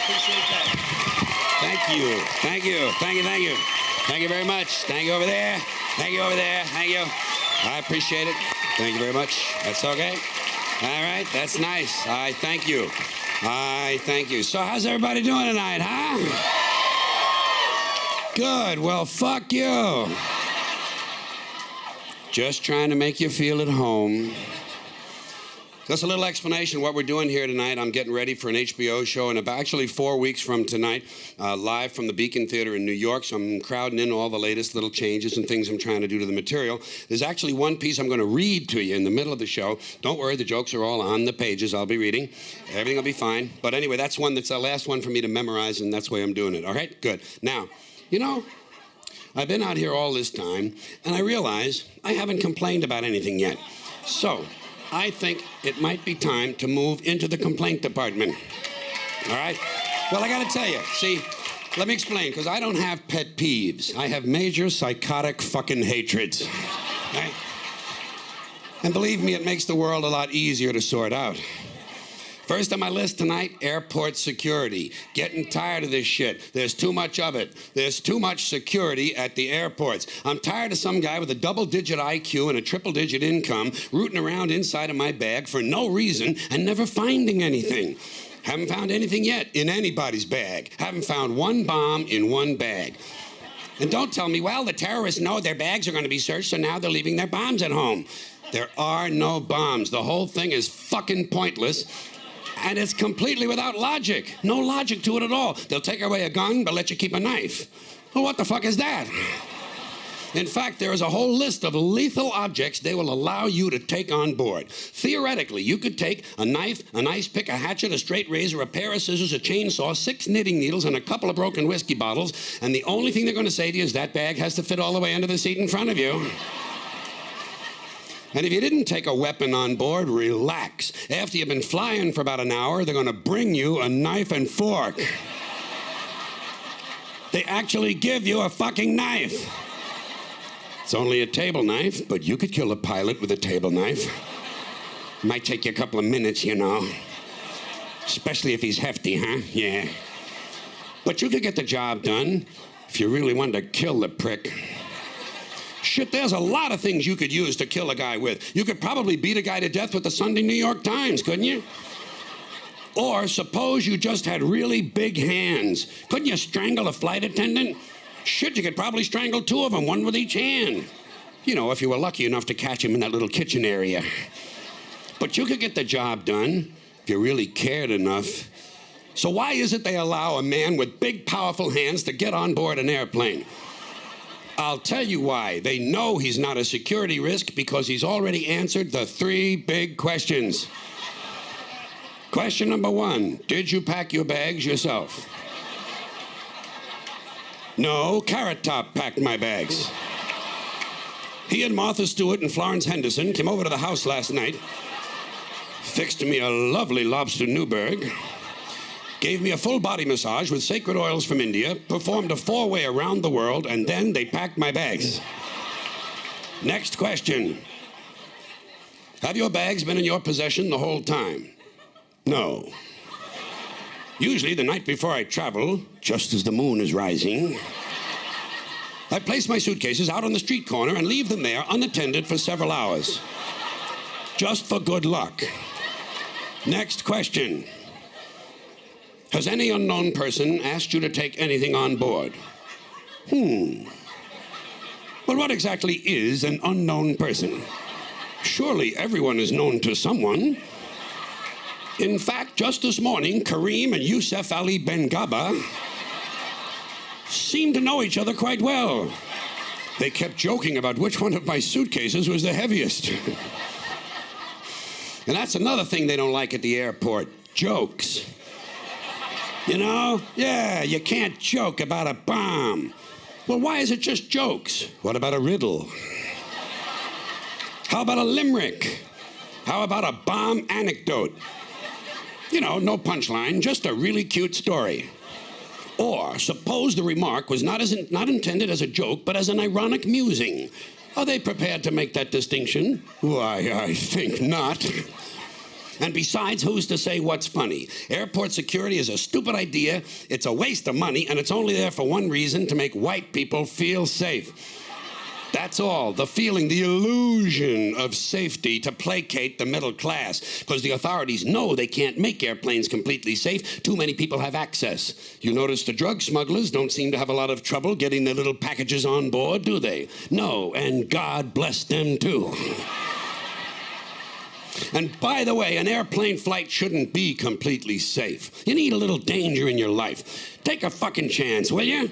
appreciate that. Thank you. Thank you. Thank you. Thank you. Thank you very much. Thank you over there. Thank you over there. Thank you. I appreciate it. Thank you very much. That's okay. All right. That's nice. I thank you. I thank you. So how's everybody doing tonight, huh? Good. Well, fuck you. Just trying to make you feel at home. Just a little explanation of what we're doing here tonight. I'm getting ready for an HBO show in about actually 4 weeks from tonight, live from the Beacon Theater in New York. So I'm crowding in all the latest little changes and things I'm trying to do to the material. There's actually one piece I'm going to read to you in the middle of the show. Don't worry, the jokes are all on the pages I'll be reading. Everything will be fine. But anyway, that's the last one for me to memorize, and that's the way I'm doing it. All right? Good. Now, you know, I've been out here all this time, and I realize I haven't complained about anything yet. So I think it might be time to move into the complaint department. All right? Well, I got to tell you, see, let me explain, because I don't have pet peeves. I have major psychotic fucking hatreds. Right? And believe me, it makes the world a lot easier to sort out. First on my list tonight, airport security. Getting tired of this shit. There's too much of it. There's too much security at the airports. I'm tired of some guy with a double-digit IQ and a triple-digit income rooting around inside of my bag for no reason and never finding anything. Haven't found anything yet in anybody's bag. Haven't found one bomb in one bag. And don't tell me, well, the terrorists know their bags are going to be searched, so now they're leaving their bombs at home. There are no bombs. The whole thing is fucking pointless. And it's completely without logic. No logic to it at all. They'll take away a gun, but let you keep a knife. Well, what the fuck is that? In fact, there is a whole list of lethal objects they will allow you to take on board. Theoretically, you could take a knife, an ice pick, a hatchet, a straight razor, a pair of scissors, a chainsaw, 6 knitting needles, and a couple of broken whiskey bottles, and the only thing they're going to say to you is that bag has to fit all the way under the seat in front of you. And if you didn't take a weapon on board, relax. After you've been flying for about an hour, they're going to bring you a knife and fork. They actually give you a fucking knife. It's only a table knife, but you could kill a pilot with a table knife. Might take you a couple of minutes, you know. Especially if he's hefty, huh? Yeah. But you could get the job done if you really wanted to kill the prick. Shit, there's a lot of things you could use to kill a guy with. You could probably beat a guy to death with the Sunday New York Times, couldn't you? Or suppose you just had really big hands. Couldn't you strangle a flight attendant? Shit, you could probably strangle 2 of them, one with each hand. You know, if you were lucky enough to catch him in that little kitchen area. But you could get the job done if you really cared enough. So why is it they allow a man with big, powerful hands to get on board an airplane? I'll tell you why. They know he's not a security risk because he's already answered the 3 big questions. Question number 1, did you pack your bags yourself? No, Carrot Top packed my bags. He and Martha Stewart and Florence Henderson came over to the house last night, fixed me a lovely lobster Newburg, gave me a full body massage with sacred oils from India, performed a 4-way around the world, and then they packed my bags. Next question. Have your bags been in your possession the whole time? No. Usually the night before I travel, just as the moon is rising, I place my suitcases out on the street corner and leave them there unattended for several hours. Just for good luck. Next question. Has any unknown person asked you to take anything on board? Well, what exactly is an unknown person? Surely everyone is known to someone. In fact, just this morning, Kareem and Yusuf Ali Ben-Gaba seemed to know each other quite well. They kept joking about which one of my suitcases was the heaviest. And that's another thing they don't like at the airport, jokes. You know? Yeah, you can't joke about a bomb. Well, why is it just jokes? What about a riddle? How about a limerick? How about a bomb anecdote? You know, no punchline, just a really cute story. Or suppose the remark was not intended as a joke, but as an ironic musing. Are they prepared to make that distinction? Why, I think not. And besides, who's to say what's funny? Airport security is a stupid idea, it's a waste of money, and it's only there for one reason, to make white people feel safe. That's all. The feeling, the illusion of safety to placate the middle class. Because the authorities know they can't make airplanes completely safe. Too many people have access. You notice the drug smugglers don't seem to have a lot of trouble getting their little packages on board, do they? No, and God bless them too. And by the way, an airplane flight shouldn't be completely safe. You need a little danger in your life. Take a fucking chance, will you?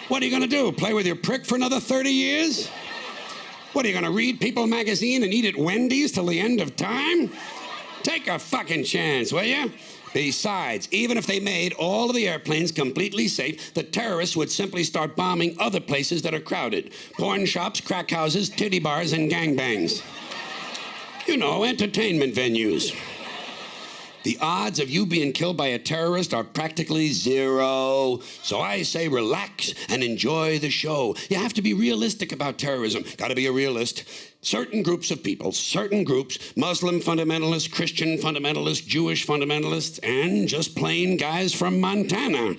What are you going to do? Play with your prick for another 30 years? What, are you going to read People magazine and eat at Wendy's till the end of time? Take a fucking chance, will you? Besides, even if they made all of the airplanes completely safe, the terrorists would simply start bombing other places that are crowded. Porn shops, crack houses, titty bars, and gangbangs. You know, entertainment venues. The odds of you being killed by a terrorist are practically zero. So I say relax and enjoy the show. You have to be realistic about terrorism. Got to be a realist. Certain groups of people, certain groups, Muslim fundamentalists, Christian fundamentalists, Jewish fundamentalists, and just plain guys from Montana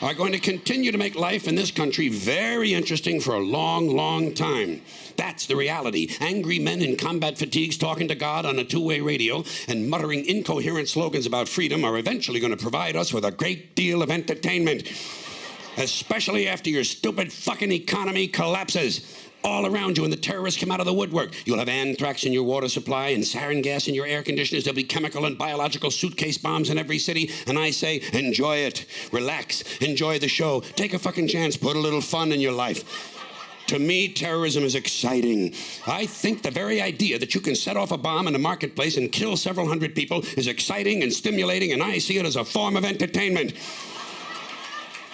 are going to continue to make life in this country very interesting for a long, long time. That's the reality. Angry men in combat fatigues talking to God on a two-way radio and muttering incoherent slogans about freedom are eventually going to provide us with a great deal of entertainment, especially after your stupid fucking economy collapses all around you and the terrorists come out of the woodwork. You'll have anthrax in your water supply and sarin gas in your air conditioners. There'll be chemical and biological suitcase bombs in every city. And I say, enjoy it. Relax. Enjoy the show. Take a fucking chance. Put a little fun in your life. To me, terrorism is exciting. I think the very idea that you can set off a bomb in a marketplace and kill several hundred people is exciting and stimulating, and I see it as a form of entertainment.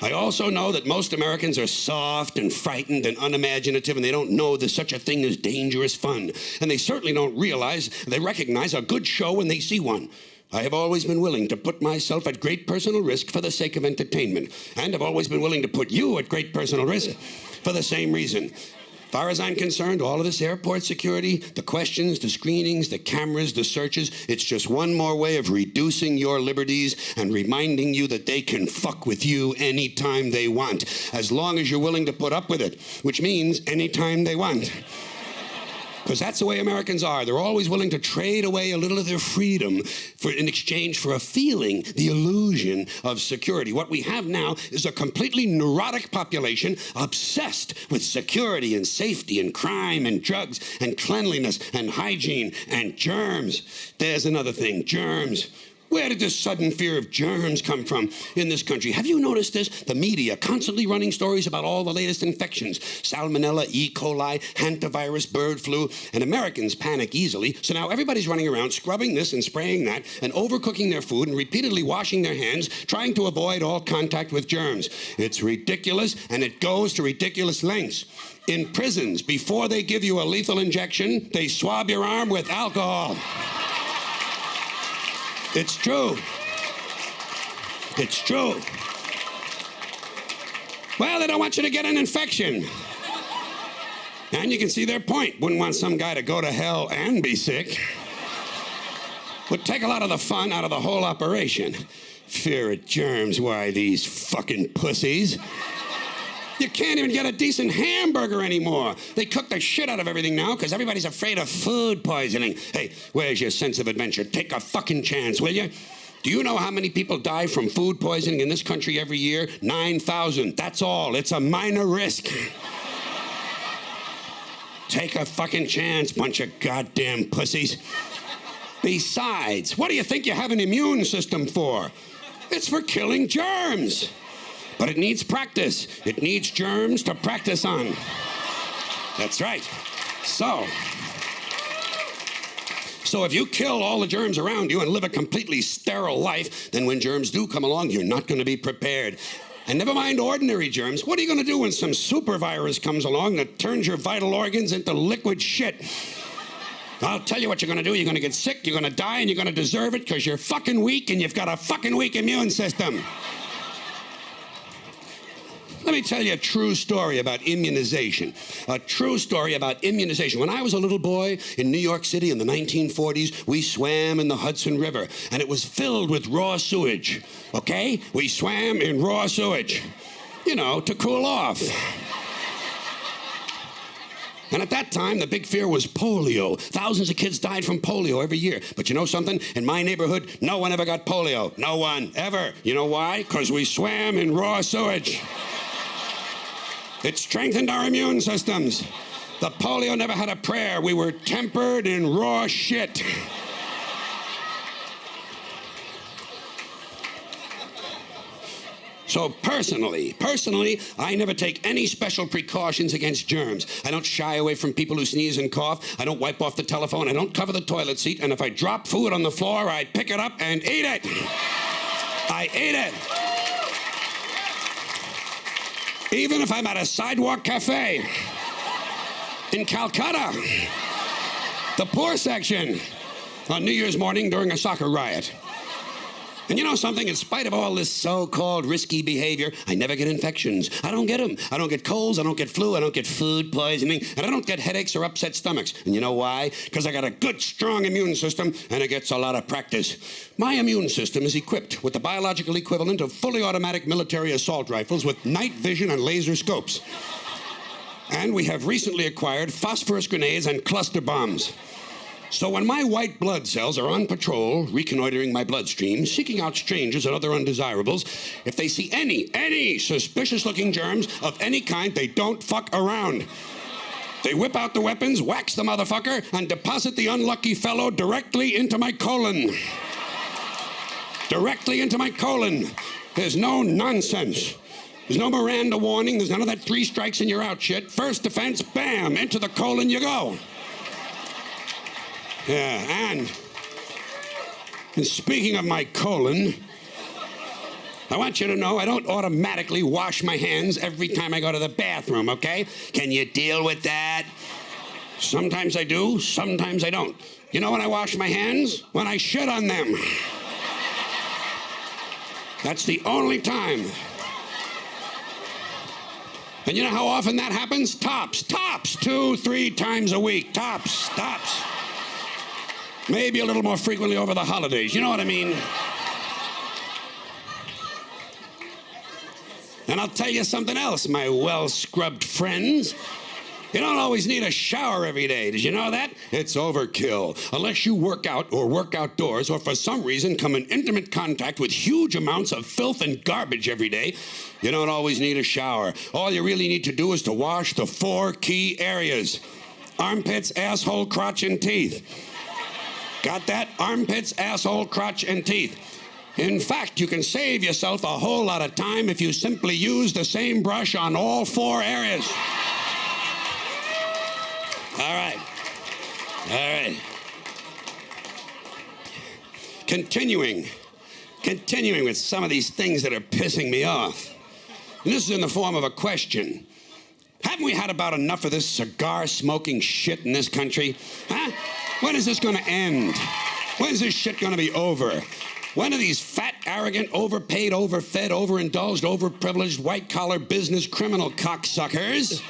I also know that most Americans are soft and frightened and unimaginative, and they don't know there's such a thing as dangerous fun. And they certainly don't recognize a good show when they see one. I have always been willing to put myself at great personal risk for the sake of entertainment. And I've always been willing to put you at great personal risk for the same reason. As far as I'm concerned, all of this airport security, the questions, the screenings, the cameras, the searches, it's just one more way of reducing your liberties and reminding you that they can fuck with you anytime they want, as long as you're willing to put up with it, which means anytime they want. Because that's the way Americans are. They're always willing to trade away a little of their freedom in exchange for a feeling, the illusion of security. What we have now is a completely neurotic population obsessed with security and safety and crime and drugs and cleanliness and hygiene and germs. There's another thing, germs. Where did this sudden fear of germs come from in this country? Have you noticed this? The media constantly running stories about all the latest infections. Salmonella, E. coli, hantavirus, bird flu, and Americans panic easily. So now everybody's running around scrubbing this and spraying that and overcooking their food and repeatedly washing their hands, trying to avoid all contact with germs. It's ridiculous, and it goes to ridiculous lengths. In prisons, before they give you a lethal injection, they swab your arm with alcohol. It's true. It's true. Well, they don't want you to get an infection. And you can see their point. Wouldn't want some guy to go to hell and be sick. Would take a lot of the fun out of the whole operation. Fear of germs, why, these fucking pussies. You can't even get a decent hamburger anymore. They cook the shit out of everything now because everybody's afraid of food poisoning. Hey, where's your sense of adventure? Take a fucking chance, will you? Do you know how many people die from food poisoning in this country every year? 9,000. That's all. It's a minor risk. Take a fucking chance, bunch of goddamn pussies. Besides, what do you think you have an immune system for? It's for killing germs. But it needs practice. It needs germs to practice on. That's right. So if you kill all the germs around you and live a completely sterile life, then when germs do come along, you're not going to be prepared. And never mind ordinary germs. What are you going to do when some super virus comes along that turns your vital organs into liquid shit? I'll tell you what you're going to do. You're going to get sick, you're going to die, and you're going to deserve it because you're fucking weak and you've got a fucking weak immune system. Let me tell you a true story about immunization. A true story about immunization. When I was a little boy in New York City in the 1940s, we swam in the Hudson River, and it was filled with raw sewage, okay? We swam in raw sewage, you know, to cool off. And at that time, the big fear was polio. Thousands of kids died from polio every year. But you know something? In my neighborhood, no one ever got polio. No one, ever. You know why? Because we swam in raw sewage. It strengthened our immune systems. The polio never had a prayer. We were tempered in raw shit. So personally, I never take any special precautions against germs. I don't shy away from people who sneeze and cough. I don't wipe off the telephone. I don't cover the toilet seat. And if I drop food on the floor, I pick it up and eat it. I eat it. Even if I'm at a sidewalk cafe in Calcutta, the poor section, on New Year's morning during a soccer riot. And you know something? In spite of all this so-called risky behavior, I never get infections. I don't get them. I don't get colds. I don't get flu. I don't get food poisoning. And I don't get headaches or upset stomachs. And you know why? Because I got a good, strong immune system, and it gets a lot of practice. My immune system is equipped with the biological equivalent of fully automatic military assault rifles with night vision and laser scopes. And we have recently acquired phosphorus grenades and cluster bombs. So when my white blood cells are on patrol, reconnoitering my bloodstream, seeking out strangers and other undesirables, if they see any suspicious-looking germs of any kind, they don't fuck around. They whip out the weapons, wax the motherfucker, and deposit the unlucky fellow directly into my colon. Directly into my colon. There's no nonsense. There's no Miranda warning. There's none of that 3 strikes and you're out shit. First defense, bam, into the colon you go. Yeah, and speaking of my colon, I want you to know I don't automatically wash my hands every time I go to the bathroom, okay? Can you deal with that? Sometimes I do, sometimes I don't. You know when I wash my hands? When I shit on them. That's the only time. And you know how often that happens? Tops, 2-3 times a week, tops. Maybe a little more frequently over the holidays. You know what I mean? And I'll tell you something else, my well-scrubbed friends. You don't always need a shower every day. Did you know that? It's overkill. Unless you work out or work outdoors or for some reason come in intimate contact with huge amounts of filth and garbage every day, you don't always need a shower. All you really need to do is to wash the 4 key areas. Armpits, asshole, crotch, and teeth. Got that? Armpits, asshole, crotch, and teeth. In fact, you can save yourself a whole lot of time if you simply use the same brush on all 4 areas. All right. Continuing with some of these things that are pissing me off. And this is in the form of a question. Haven't we had about enough of this cigar-smoking shit in this country? Huh? When is this going to end? When is this shit going to be over? When are these fat, arrogant, overpaid, overfed, overindulged, overprivileged, white-collar business criminal cocksuckers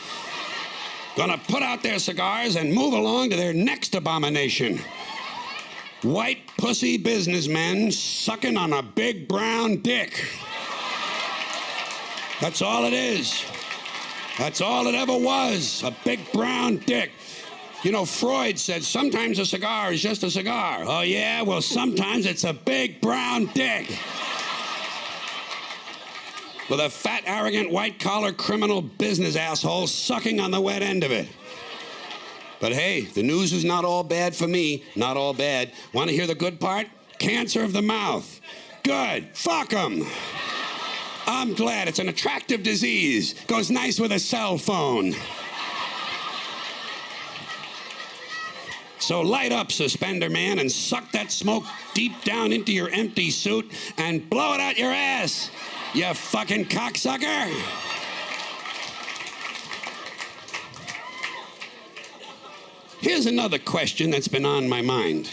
gonna put out their cigars and move along to their next abomination? White pussy businessmen sucking on a big brown dick. That's all it is. That's all it ever was, a big brown dick. You know, Freud said sometimes a cigar is just a cigar. Oh yeah? Well, sometimes it's a big brown dick. With a fat, arrogant, white-collar criminal business asshole sucking on the wet end of it. But hey, the news is not all bad for me. Not all bad. Want to hear the good part? Cancer of the mouth. Good. Fuck them. I'm glad. It's an attractive disease. Goes nice with a cell phone. So light up, Suspender Man, and suck that smoke deep down into your empty suit and blow it out your ass, you fucking cocksucker. Here's another question that's been on my mind.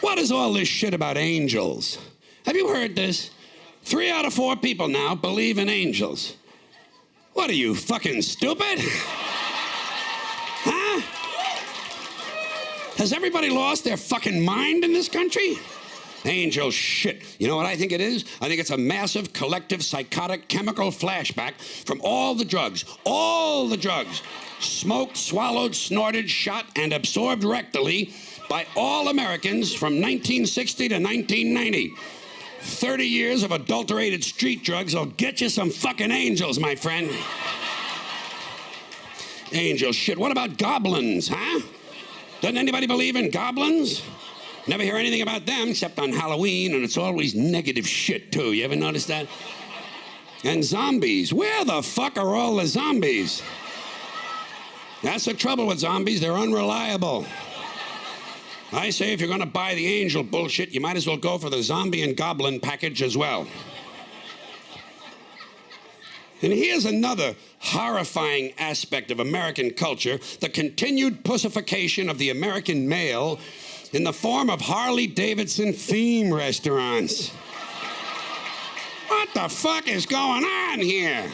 What is all this shit about angels? Have you heard this? 3 out of 4 people now believe in angels. What are you, fucking stupid? Huh? Has everybody lost their fucking mind in this country? Angel shit. You know what I think it is? I think it's a massive, collective, psychotic, chemical flashback from all the drugs, smoked, swallowed, snorted, shot, and absorbed rectally by all Americans from 1960 to 1990. 30 years of adulterated street drugs will get you some fucking angels, my friend. Angel shit. What about goblins, huh? Doesn't anybody believe in goblins? Never hear anything about them except on Halloween, and it's always negative shit, too. You ever notice that? And zombies. Where the fuck are all the zombies? That's the trouble with zombies. They're unreliable. I say if you're going to buy the angel bullshit, you might as well go for the zombie and goblin package as well. And here's another horrifying aspect of American culture, the continued pussification of the American male in the form of Harley-Davidson theme restaurants. What the fuck is going on here?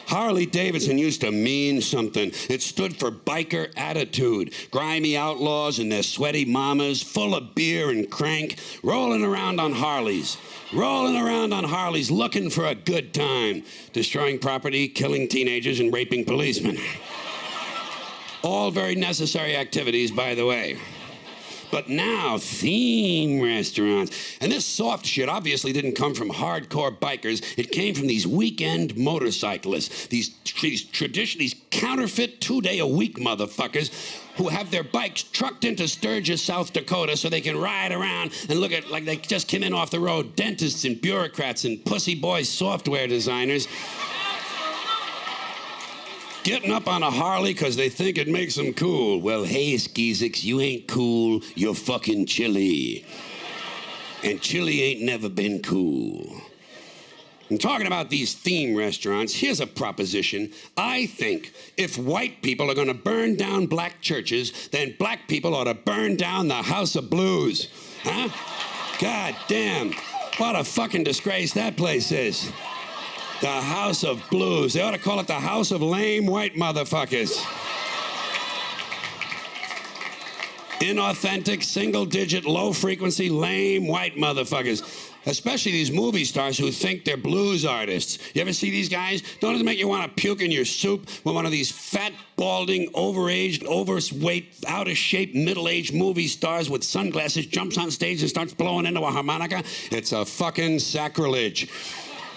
Harley-Davidson used to mean something. It stood for biker attitude. Grimy outlaws and their sweaty mamas, full of beer and crank, rolling around on Harleys, looking for a good time, destroying property, killing teenagers, and raping policemen. All very necessary activities, by the way. But now, theme restaurants. And this soft shit obviously didn't come from hardcore bikers. It came from these weekend motorcyclists, these counterfeit 2-day-a-week motherfuckers who have their bikes trucked into Sturgis, South Dakota, so they can ride around and look at like they just came in off the road. Dentists and bureaucrats and pussy boy software designers getting up on a Harley because they think it makes them cool. Well, hey, Skeezix, you ain't cool. You're fucking chilly. And chilly ain't never been cool. I'm talking about these theme restaurants. Here's a proposition. I think if white people are going to burn down black churches, then black people ought to burn down the House of Blues. Huh? God damn. What a fucking disgrace that place is. The House of Blues. They ought to call it the House of Lame White Motherfuckers. Inauthentic, single-digit, low-frequency, lame white motherfuckers. Especially these movie stars who think they're blues artists. You ever see these guys? Don't it make you want to puke in your soup when one of these fat, balding, overaged, overweight, out-of-shape, middle-aged movie stars with sunglasses jumps on stage and starts blowing into a harmonica? It's a fucking sacrilege.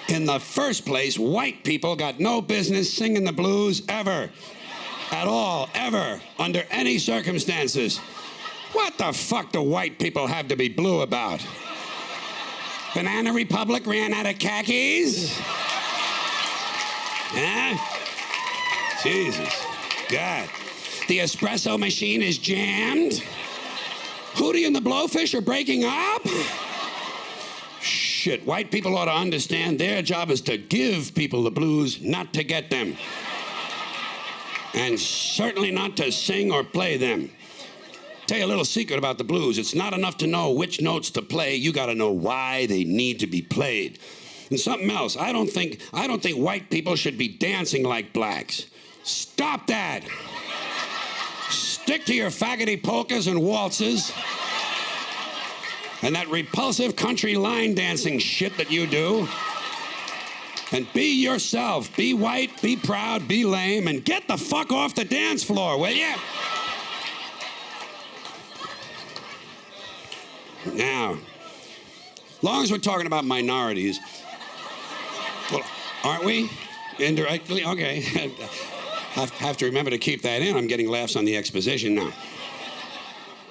In the first place, white people got no business singing the blues ever. At all, ever, under any circumstances. What the fuck do white people have to be blue about? Banana Republic ran out of khakis? Huh? Jesus. God. The espresso machine is jammed? Hootie and the Blowfish are breaking up? Shit, white people ought to understand their job is to give people the blues, not to get them. And certainly not to sing or play them. Tell you a little secret about the blues. It's not enough to know which notes to play. You got to know why they need to be played. And something else, I don't think white people should be dancing like blacks. Stop that. Stick to your faggoty polkas and waltzes. And that repulsive country line dancing shit that you do. And be yourself. Be white, be proud, be lame, and get the fuck off the dance floor, will ya? Now, as long as we're talking about minorities, well, aren't we? Indirectly? Okay. I have to remember to keep that in. I'm getting laughs on the exposition now.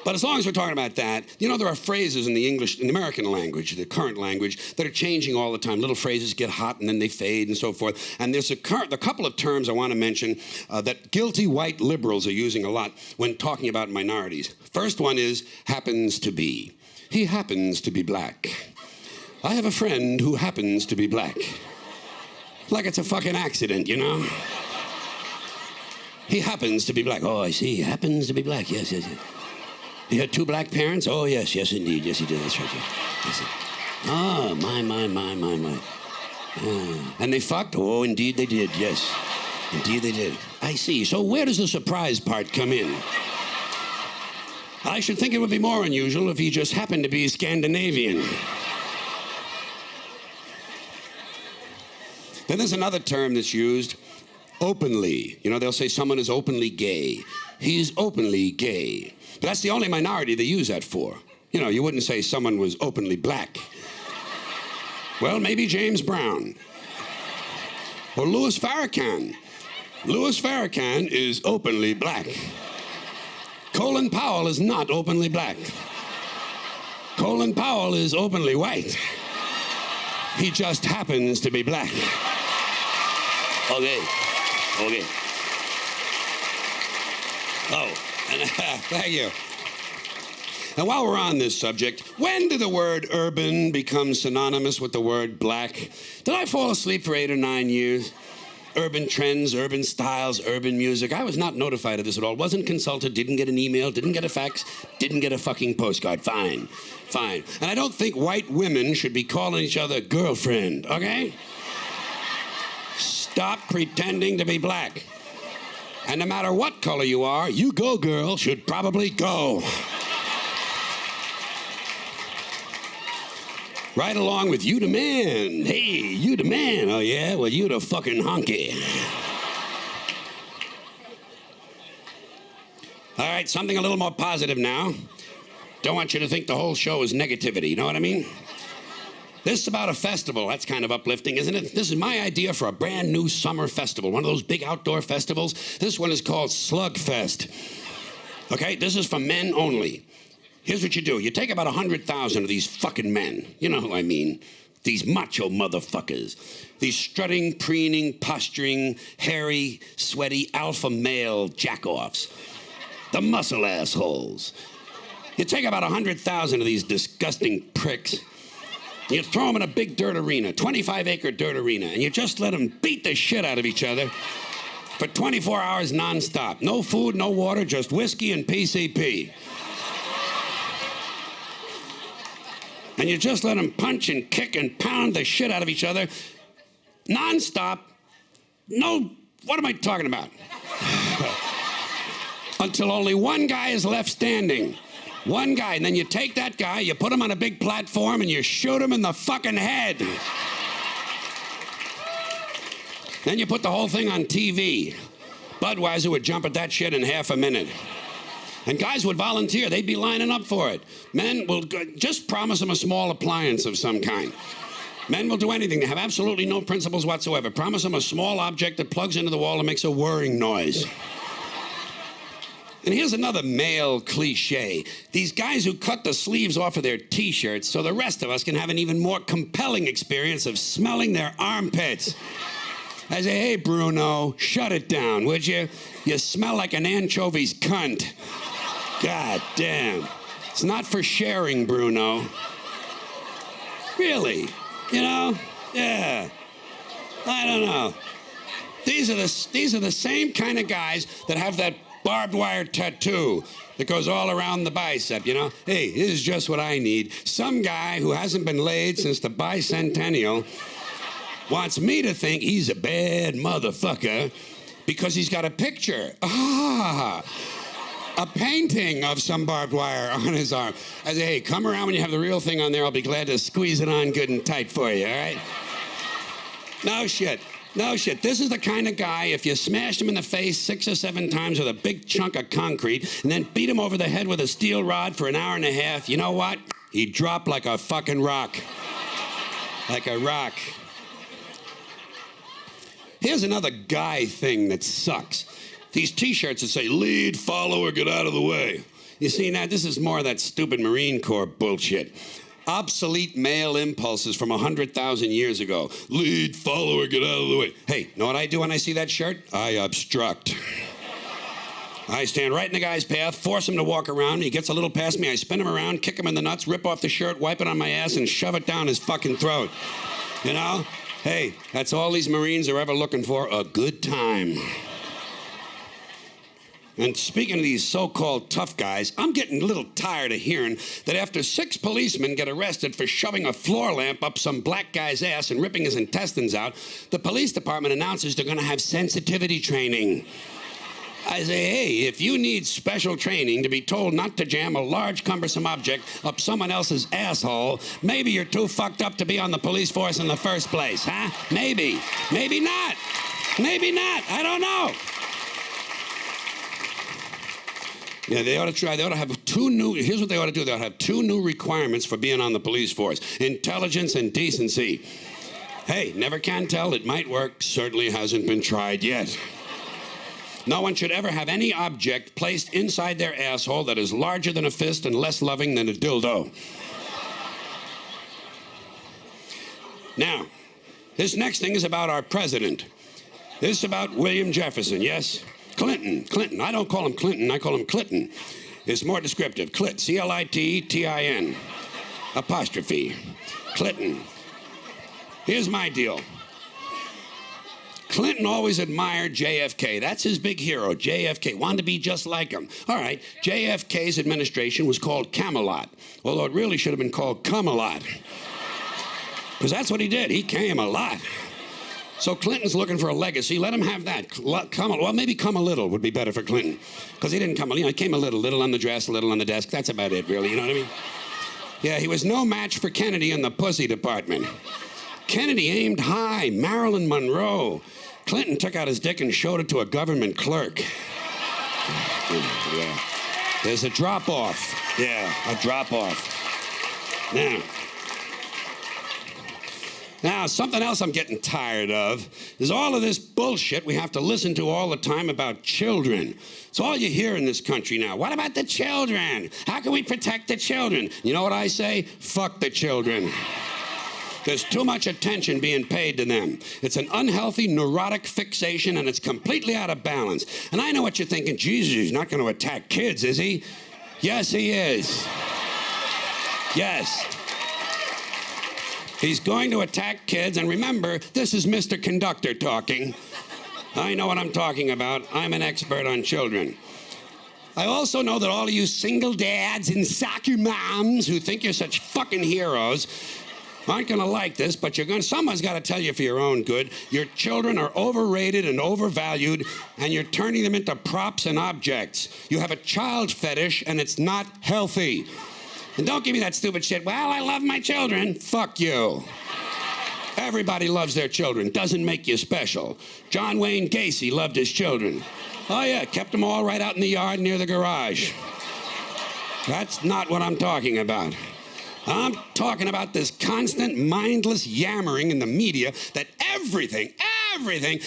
But as long as we're talking about that, you know, there are phrases in the American language, the current language, that are changing all the time. Little phrases get hot and then they fade and so forth. And there's a couple of terms I want to mention that guilty white liberals are using a lot when talking about minorities. First one is happens to be. He happens to be black. I have a friend who happens to be black. Like it's a fucking accident, you know? He happens to be black. Oh, I see. He happens to be black. Yes, yes, yes. He had 2 black parents? Oh, yes, yes, indeed. Yes, he did. That's right. Yes. Oh, my. And they fucked? Oh, indeed they did, yes. Indeed they did. I see. So where does the surprise part come in? I should think it would be more unusual if he just happened to be Scandinavian. Then there's another term that's used, openly. You know, they'll say someone is openly gay. He's openly gay. But that's the only minority they use that for. You know, you wouldn't say someone was openly black. Well, maybe James Brown. Or Louis Farrakhan. Louis Farrakhan is openly black. Colin Powell is not openly black. Colin Powell is openly white. He just happens to be black. Okay. Oh, and thank you. And while we're on this subject, when did the word urban become synonymous with the word black? Did I fall asleep for 8 or 9 years? Urban trends, urban styles, urban music. I was not notified of this at all. Wasn't consulted, didn't get an email, didn't get a fax, didn't get a fucking postcard. Fine. And I don't think white women should be calling each other girlfriend, okay? Stop pretending to be black. And no matter what color you are, you go girl should probably go. Right along with you the man. Hey, you the man. Oh, yeah? Well, you the fucking honky. All right, something a little more positive now. Don't want you to think the whole show is negativity. You know what I mean? This is about a festival. That's kind of uplifting, isn't it? This is my idea for a brand new summer festival. One of those big outdoor festivals. This one is called Slugfest. Okay, this is for men only. Here's what you do. You take about 100,000 of these fucking men. You know who I mean. These macho motherfuckers. These strutting, preening, posturing, hairy, sweaty, alpha male jack-offs. The muscle assholes. You take about 100,000 of these disgusting pricks. You throw them in a big dirt arena, 25-acre dirt arena, and you just let them beat the shit out of each other for 24 hours nonstop. No food, no water, just whiskey and PCP. And you just let them punch and kick and pound the shit out of each other nonstop. No, what am I talking about? Until only one guy is left standing. One guy, and then you take that guy, you put him on a big platform, and you shoot him in the fucking head. Then you put the whole thing on TV. Budweiser would jump at that shit in half a minute. And guys would volunteer. They'd be lining up for it. Men will just promise them a small appliance of some kind. Men will do anything. They have absolutely no principles whatsoever. Promise them a small object that plugs into the wall and makes a whirring noise. And here's another male cliche. These guys who cut the sleeves off of their T-shirts so the rest of us can have an even more compelling experience of smelling their armpits. I say, hey, Bruno, shut it down, would you? You smell like an anchovy's cunt. God damn. It's not for sharing, Bruno. Really? You know? Yeah. I don't know. These are the same kind of guys that have that barbed wire tattoo that goes all around the bicep, you know? Hey, this is just what I need. Some guy who hasn't been laid since the bicentennial wants me to think he's a bad motherfucker because he's got a picture. A painting of some barbed wire on his arm. I say, hey, come around when you have the real thing on there. I'll be glad to squeeze it on good and tight for you, all right? No shit. This is the kind of guy, if you smashed him in the face 6 or 7 times with a big chunk of concrete and then beat him over the head with a steel rod for an hour and a half, you know what? He'd drop like a fucking rock. Like a rock. Here's another guy thing that sucks. These T-shirts that say, lead, follow, or get out of the way. You see, now, this is more of that stupid Marine Corps bullshit. Obsolete male impulses from 100,000 years ago. Lead, follow, or get out of the way. Hey, know what I do when I see that shirt? I obstruct. I stand right in the guy's path, force him to walk around. He gets a little past me. I spin him around, kick him in the nuts, rip off the shirt, wipe it on my ass, and shove it down his fucking throat. You know? Hey, that's all these Marines are ever looking for, a good time. And speaking of these so-called tough guys, I'm getting a little tired of hearing that after 6 policemen get arrested for shoving a floor lamp up some black guy's ass and ripping his intestines out, the police department announces they're going to have sensitivity training. I say, hey, if you need special training to be told not to jam a large, cumbersome object up someone else's asshole, maybe you're too fucked up to be on the police force in the first place, huh? Maybe. Maybe not. Maybe not. I don't know. Yeah, they ought to try. They ought to have here's what they ought to do. They ought to have 2 new requirements for being on the police force: intelligence and decency. Hey, never can tell. It might work. Certainly hasn't been tried yet. No one should ever have any object placed inside their asshole that is larger than a fist and less loving than a dildo. Now, this next thing is about our president. This is about William Jefferson, yes? Clinton. I don't call him Clinton, I call him Clinton. It's more descriptive. Clit, C-L-I-T-T-I-N. Apostrophe. Clinton. Here's my deal. Clinton always admired JFK. That's his big hero, JFK. Wanted to be just like him. All right, JFK's administration was called Camelot, although it really should have been called Come-a-lot. Because that's what he did. He came a lot. So Clinton's looking for a legacy. Let him have that. Well, maybe come a little would be better for Clinton. Because he didn't come, he came a little on the dress, a little on the desk. That's about it, really, you know what I mean? Yeah, he was no match for Kennedy in the pussy department. Kennedy aimed high, Marilyn Monroe. Clinton took out his dick and showed it to a government clerk. Yeah. There's a drop-off. Yeah, a drop-off. Now, something else I'm getting tired of is all of this bullshit we have to listen to all the time about children. It's all you hear in this country now. What about the children? How can we protect the children? You know what I say? Fuck the children. There's too much attention being paid to them. It's an unhealthy, neurotic fixation, and it's completely out of balance. And I know what you're thinking. Jesus, he's not going to attack kids, is he? Yes, he is. Yes. He's going to attack kids, and remember, this is Mr. Conductor talking. I know what I'm talking about. I'm an expert on children. I also know that all of you single dads and soccer moms who think you're such fucking heroes aren't going to like this, but someone's got to tell you for your own good. Your children are overrated and overvalued, and you're turning them into props and objects. You have a child fetish, and it's not healthy. And don't give me that stupid shit, well, I love my children. Fuck you. Everybody loves their children. Doesn't make you special. John Wayne Gacy loved his children. Oh, yeah, kept them all right out in the yard near the garage. That's not what I'm talking about. I'm talking about this constant, mindless yammering in the media that everything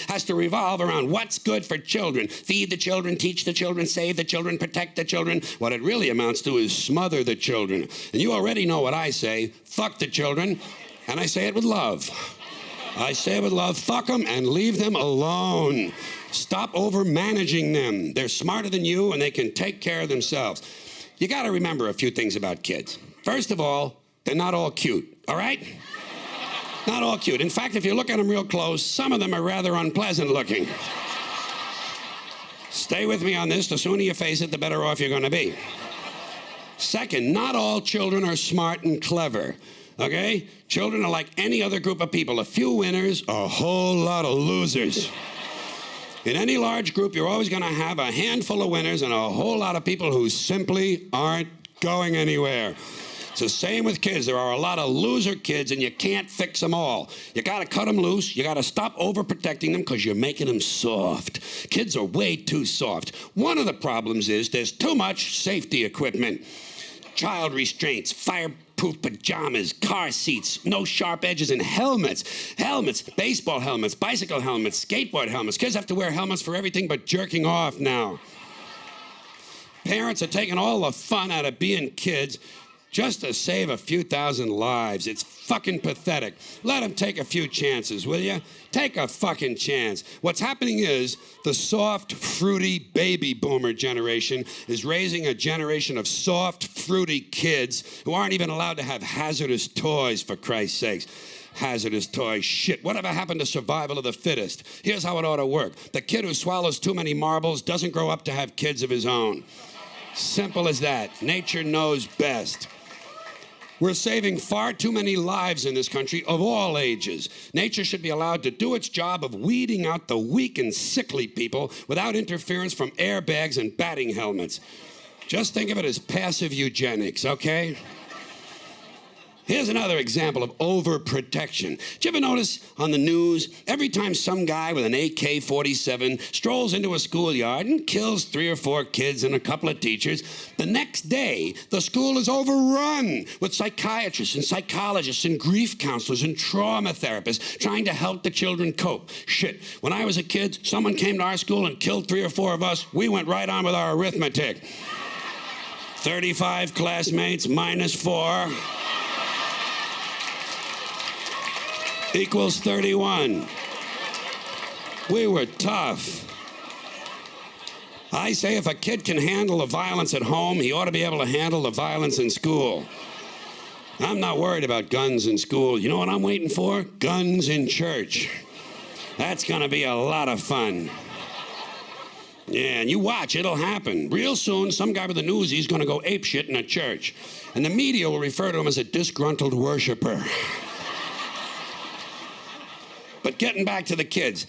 has to revolve around what's good for children. Feed the children, teach the children, save the children, protect the children. What it really amounts to is smother the children. And you already know what I say. Fuck the children. And I say it with love. I say it with love. Fuck them and leave them alone. Stop over-managing them. They're smarter than you and they can take care of themselves. You got to remember a few things about kids. First of all, they're not all cute, all right? Not all cute. In fact, if you look at them real close, some of them are rather unpleasant looking. Stay with me on this. The sooner you face it, the better off you're going to be. Second, not all children are smart and clever, okay? Children are like any other group of people. A few winners, a whole lot of losers. In any large group, you're always going to have a handful of winners and a whole lot of people who simply aren't going anywhere. It's the same with kids. There are a lot of loser kids, and you can't fix them all. You got to cut them loose. You got to stop overprotecting them because you're making them soft. Kids are way too soft. One of the problems is there's too much safety equipment. Child restraints, fireproof pajamas, car seats, no sharp edges, and helmets. Helmets, baseball helmets, bicycle helmets, skateboard helmets. Kids have to wear helmets for everything but jerking off now. Parents are taking all the fun out of being kids, just to save a few thousand lives. It's fucking pathetic. Let them take a few chances, will you? Take a fucking chance. What's happening is the soft, fruity baby boomer generation is raising a generation of soft, fruity kids who aren't even allowed to have hazardous toys, for Christ's sakes. Hazardous toys, shit. Whatever happened to survival of the fittest? Here's how it ought to work. The kid who swallows too many marbles doesn't grow up to have kids of his own. Simple as that. Nature knows best. We're saving far too many lives in this country of all ages. Nature should be allowed to do its job of weeding out the weak and sickly people without interference from airbags and batting helmets. Just think of it as passive eugenics, okay? Here's another example of overprotection. Did you ever notice on the news, every time some guy with an AK-47 strolls into a schoolyard and kills 3 or 4 kids and a couple of teachers, the next day, the school is overrun with psychiatrists and psychologists and grief counselors and trauma therapists trying to help the children cope. Shit, when I was a kid, someone came to our school and killed 3 or 4 of us. We went right on with our arithmetic. 35 classmates minus 4... equals 31. We were tough. I say if a kid can handle the violence at home, he ought to be able to handle the violence in school. I'm not worried about guns in school. You know what I'm waiting for? Guns in church. That's gonna be a lot of fun. Yeah, and you watch, it'll happen. Real soon, some guy with a newsie is gonna go apeshit in a church. And the media will refer to him as a disgruntled worshiper. But getting back to the kids,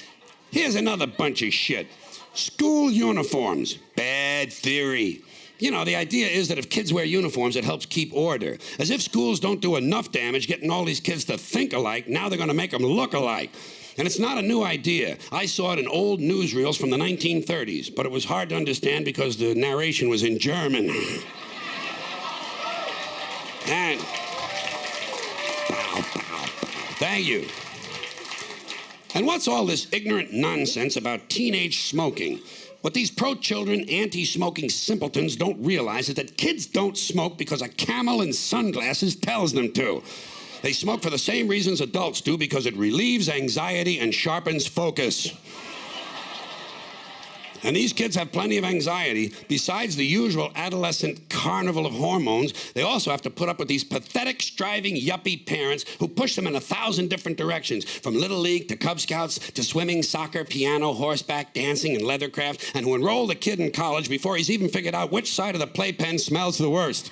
here's another bunch of shit. School uniforms, bad theory. You know, the idea is that if kids wear uniforms, it helps keep order. As if schools don't do enough damage getting all these kids to think alike, now they're gonna make them look alike. And it's not a new idea. I saw it in old newsreels from the 1930s, but it was hard to understand because the narration was in German. And, thank you. And what's all this ignorant nonsense about teenage smoking? What these pro-children, anti-smoking simpletons don't realize is that kids don't smoke because a camel in sunglasses tells them to. They smoke for the same reasons adults do, because it relieves anxiety and sharpens focus. And these kids have plenty of anxiety. Besides the usual adolescent carnival of hormones, they also have to put up with these pathetic, striving, yuppie parents who push them in 1,000 different directions, from Little League to Cub Scouts to swimming, soccer, piano, horseback, dancing, and leathercraft, and who enroll the kid in college before he's even figured out which side of the playpen smells the worst.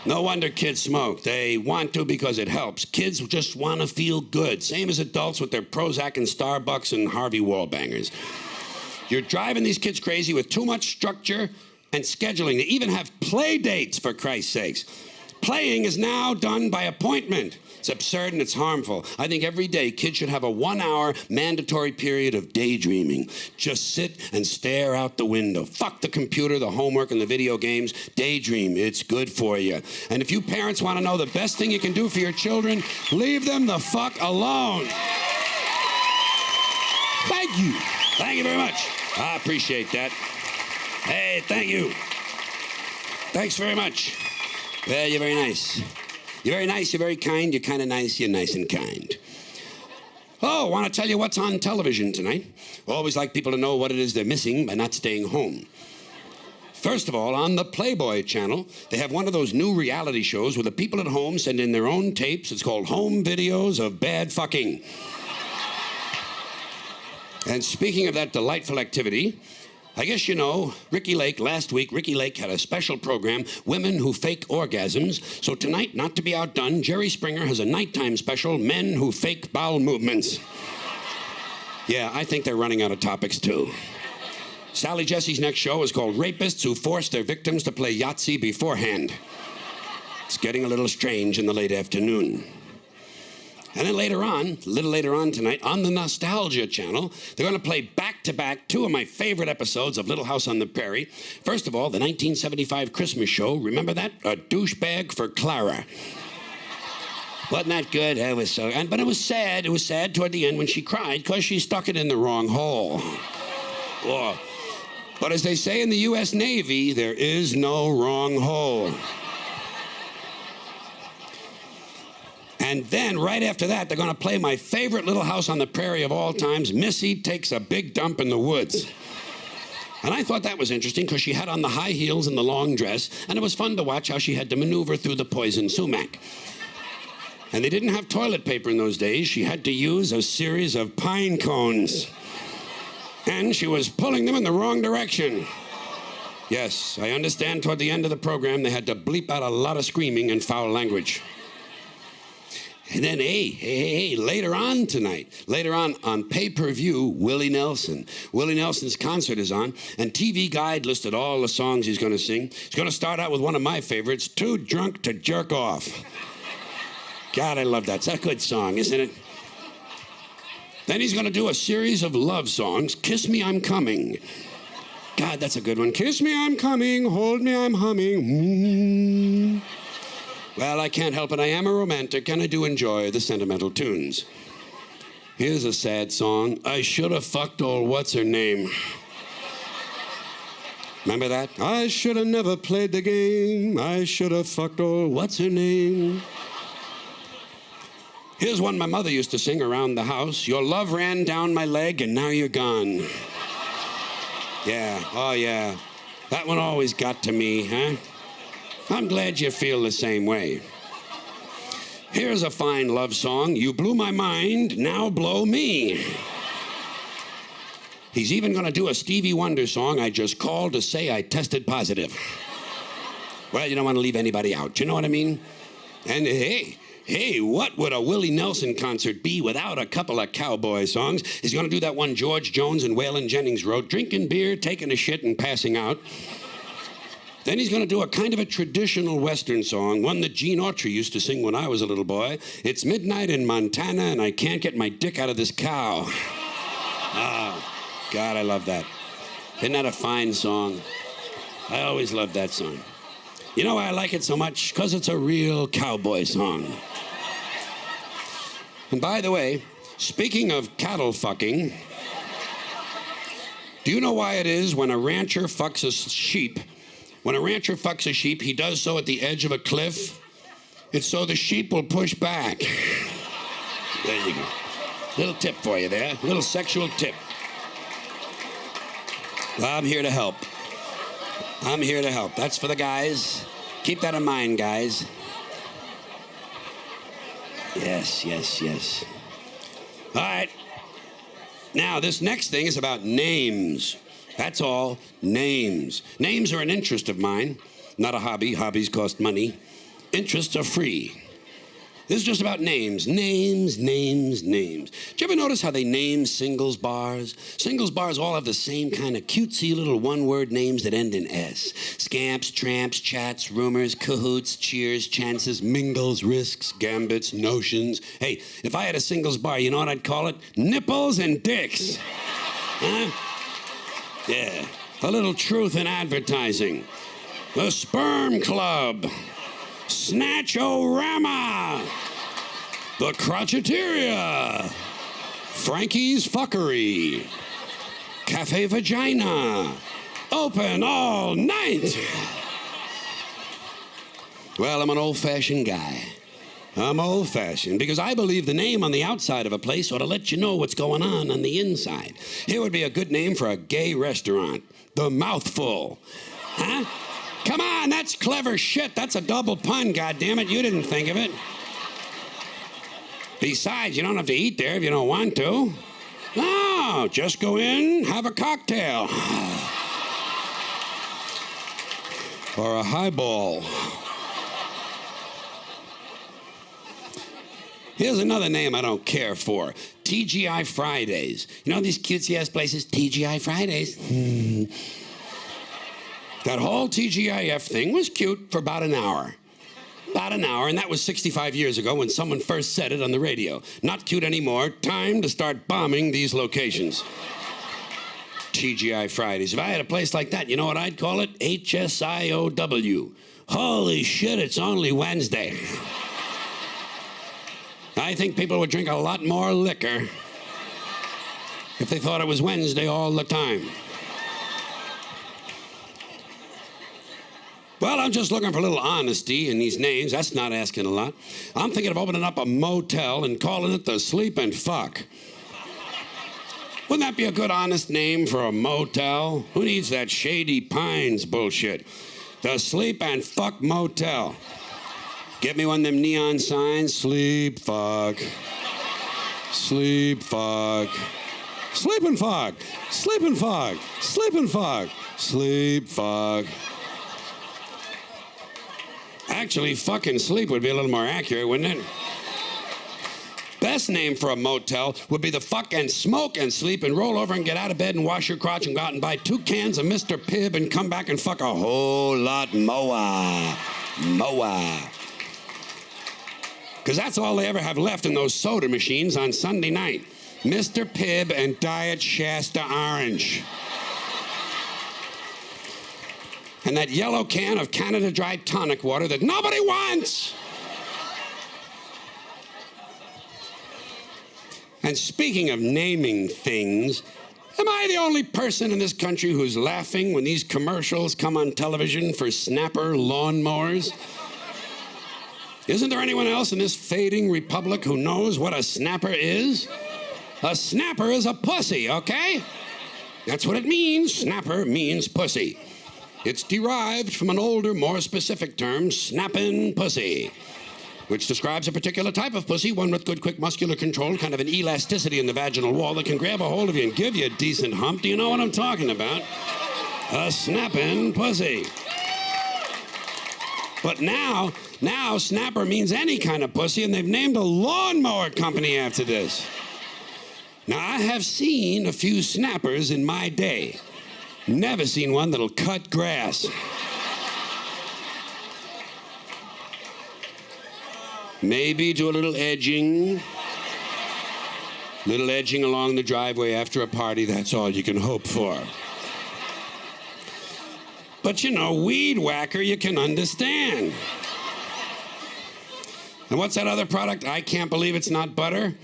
No wonder kids smoke. They want to because it helps. Kids just want to feel good, same as adults with their Prozac and Starbucks and Harvey Wallbangers. You're driving these kids crazy with too much structure and scheduling. They even have play dates, for Christ's sakes. Playing is now done by appointment. It's absurd and it's harmful. I think every day kids should have a 1-hour mandatory period of daydreaming. Just sit and stare out the window. Fuck the computer, the homework, and the video games. Daydream. It's good for you. And if you parents want to know the best thing you can do for your children, leave them the fuck alone. Thank you. Thank you very much. I appreciate that. Hey, thank you. Thanks very much. Well, you're very nice. You're very nice, you're very kind, you're kind of nice, you're nice and kind. Oh, want to tell you what's on television tonight? Always like people to know what it is they're missing by not staying home. First of all, on the Playboy channel, they have one of those new reality shows where the people at home send in their own tapes. It's called Home Videos of Bad Fucking. And speaking of that delightful activity, I guess you know, last week, Ricky Lake had a special program, Women Who Fake Orgasms. So tonight, not to be outdone, Jerry Springer has a nighttime special, Men Who Fake Bowel Movements. Yeah, I think they're running out of topics, too. Sally Jesse's next show is called Rapists Who Force Their Victims to Play Yahtzee Beforehand. It's getting a little strange in the late afternoon. And then later on, a little later on tonight, on the Nostalgia Channel, they're going to play back-to-back 2 of my favorite episodes of Little House on the Prairie. First of all, the 1975 Christmas show. Remember that? A Douchebag for Clara. Wasn't that good? It was so... But it was sad. It was sad toward the end when she cried because she stuck it in the wrong hole. Oh. But as they say in the U.S. Navy, there is no wrong hole. And then right after that, they're going to play my favorite Little House on the Prairie of all times, Missy Takes a Big Dump in the Woods. And I thought that was interesting because she had on the high heels and the long dress, and it was fun to watch how she had to maneuver through the poison sumac. And they didn't have toilet paper in those days. She had to use a series of pine cones. And she was pulling them in the wrong direction. Yes, I understand toward the end of the program they had to bleep out a lot of screaming and foul language. And then, hey, later on tonight, later on pay-per-view, Willie Nelson. Willie Nelson's concert is on, and TV Guide listed all the songs he's going to sing. He's going to start out with one of my favorites, Too Drunk to Jerk Off. God, I love that. It's a good song, isn't it? Then he's going to do a series of love songs, Kiss Me, I'm Coming. God, that's a good one. Kiss me, I'm coming. Hold me, I'm humming. Well, I can't help it. I am a romantic, and I do enjoy the sentimental tunes. Here's a sad song. I should have fucked old what's-her-name. Remember that? I should have never played the game. I should have fucked old what's-her-name. Here's one my mother used to sing around the house. Your love ran down my leg, and now you're gone. Yeah, oh yeah. That one always got to me, huh? I'm glad you feel the same way. Here's a fine love song. You blew my mind, now blow me. He's even going to do a Stevie Wonder song. I just called to say I tested positive. Well, you don't want to leave anybody out. You know what I mean? And hey, what would a Willie Nelson concert be without a couple of cowboy songs? He's going to do that one George Jones and Waylon Jennings wrote, drinking beer, taking a shit, and passing out. Then he's going to do a kind of a traditional Western song, one that Gene Autry used to sing when I was a little boy. It's midnight in Montana, and I can't get my dick out of this cow. Oh, God, I love that. Isn't that a fine song? I always loved that song. You know why I like it so much? Because it's a real cowboy song. And by the way, speaking of cattle fucking, do you know why it is when a rancher fucks a sheep? When a rancher fucks a sheep, he does so at the edge of a cliff. It's so the sheep will push back. There you go. Little tip for you there. Little sexual tip. Well, I'm here to help. I'm here to help. That's for the guys. Keep that in mind, guys. Yes. All right. Now, this next thing is about names. That's all. Names. Names are an interest of mine, not a hobby. Hobbies cost money. Interests are free. This is just about names. Names. Did you ever notice how they name singles bars? Singles bars all have the same kind of cutesy little one-word names that end in S. Scamps, tramps, chats, rumors, cahoots, cheers, chances, mingles, risks, gambits, notions. Hey, if I had a singles bar, you know what I'd call it? Nipples and dicks. Huh? Yeah, a little truth in advertising. The Sperm Club. Snatch-O-Rama. The Crotcheteria. Frankie's Fuckery. Cafe Vagina. Open all night. Well, I'm an old-fashioned guy. I'm old-fashioned because I believe the name on the outside of a place ought to let you know what's going on the inside. Here would be a good name for a gay restaurant. The Mouthful. Huh? Come on, that's clever shit. That's a double pun, goddammit. You didn't think of it. Besides, you don't have to eat there if you don't want to. No, just go in, have a cocktail. Or a highball. Here's another name I don't care for. TGI Fridays. You know these cutesy-ass places? TGI Fridays. That whole TGIF thing was cute for about an hour. And that was 65 years ago when someone first said it on the radio. Not cute anymore. Time to start bombing these locations. TGI Fridays. If I had a place like that, you know what I'd call it? HSIOW. Holy shit, it's only Wednesday. I think people would drink a lot more liquor if they thought it was Wednesday all the time. Well, I'm just looking for a little honesty in these names. That's not asking a lot. I'm thinking of opening up a motel and calling it the Sleep and Fuck. Wouldn't that be a good, honest name for a motel? Who needs that Shady Pines bullshit? The Sleep and Fuck Motel. Get me one of them neon signs. Sleep, fuck. Sleep, fuck. Sleep and fuck. Sleep and fuck. Sleep and fuck. Sleep, fuck. Actually, fucking sleep would be a little more accurate, wouldn't it? Best name for a motel would be the Fuck and Smoke and Sleep and roll over and get out of bed and wash your crotch and go out and buy 2 cans of Mr. Pibb and come back and fuck a whole lot more. More. Because that's all they ever have left in those soda machines on Sunday night. Mr. Pibb and Diet Shasta Orange. And that yellow can of Canada Dry tonic water that nobody wants. And speaking of naming things, am I the only person in this country who's laughing when these commercials come on television for Snapper lawnmowers? Isn't there anyone else in this fading republic who knows what a snapper is? A snapper is a pussy, okay? That's what it means. Snapper means pussy. It's derived from an older, more specific term, snappin' pussy, which describes a particular type of pussy, one with good, quick muscular control, kind of an elasticity in the vaginal wall that can grab a hold of you and give you a decent hump. Do you know what I'm talking about? A snappin' pussy. But now snapper means any kind of pussy, and they've named a lawnmower company after this. Now, I have seen a few snappers in my day. Never seen one that'll cut grass. Maybe do a little edging. Little edging along the driveway after a party, that's all you can hope for. But you know, weed whacker you can understand. And what's that other product? I can't believe it's not butter.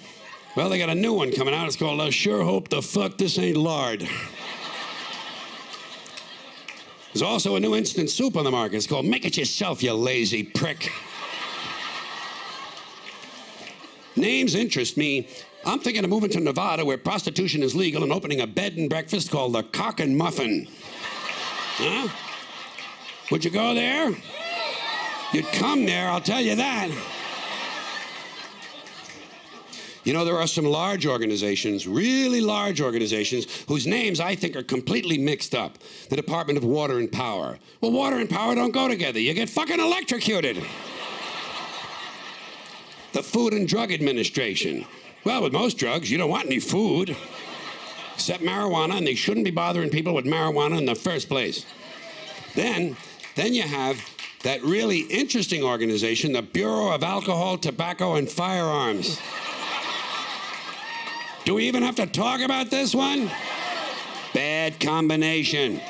Well, they got a new one coming out. It's called I Sure Hope the Fuck This Ain't Lard. There's also a new instant soup on the market. It's called Make It Yourself, you lazy prick. Names interest me. I'm thinking of moving to Nevada where prostitution is legal and opening a bed and breakfast called the Cock and Muffin. Huh? Would you go there? You'd come there, I'll tell you that. You know, there are some large organizations, really large organizations, whose names I think are completely mixed up. The Department of Water and Power. Well, water and power don't go together. You get fucking electrocuted. The Food and Drug Administration. Well, with most drugs, you don't want any food, except marijuana, and they shouldn't be bothering people with marijuana in the first place. Then you have that really interesting organization, the Bureau of Alcohol, Tobacco, and Firearms. Do we even have to talk about this one? Bad combination.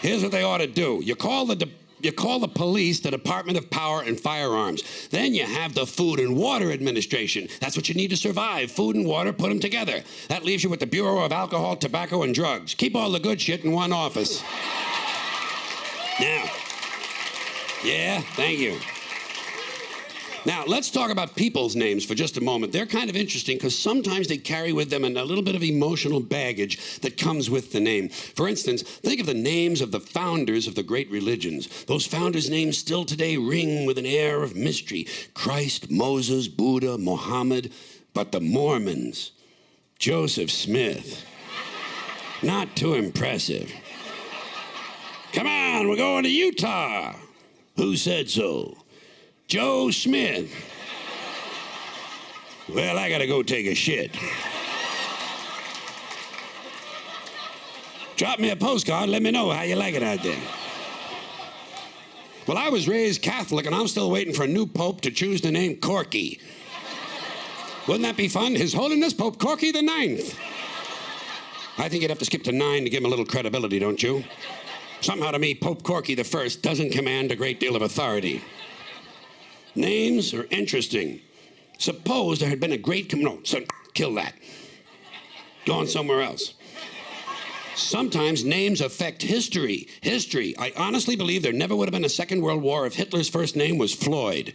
Here's what they ought to do. You call the police the Department of Power and Firearms. Then you have the Food and Water Administration. That's what you need to survive. Food and water, put them together. That leaves you with the Bureau of Alcohol, Tobacco, and Drugs. Keep all the good shit in one office. Now, yeah, thank you. Now, let's talk about people's names for just a moment. They're kind of interesting because sometimes they carry with them a little bit of emotional baggage that comes with the name. For instance, think of the names of the founders of the great religions. Those founders' names still today ring with an air of mystery. Christ, Moses, Buddha, Muhammad. But the Mormons, Joseph Smith, not too impressive. Come on, we're going to Utah. Who said so? Joe Smith. Well, I gotta go take a shit. Drop me a postcard, let me know how you like it out there. Well, I was raised Catholic and I'm still waiting for a new pope to choose the name Corky. Wouldn't that be fun? His Holiness Pope Corky the Ninth. I think you'd have to skip to 9 to give him a little credibility, don't you? Somehow to me, Pope Corky the First doesn't command a great deal of authority. Names are interesting. Suppose there had been a great... No, son, kill that. Go on somewhere else. Sometimes names affect history. History. I honestly believe there never would have been a Second World War if Hitler's first name was Floyd.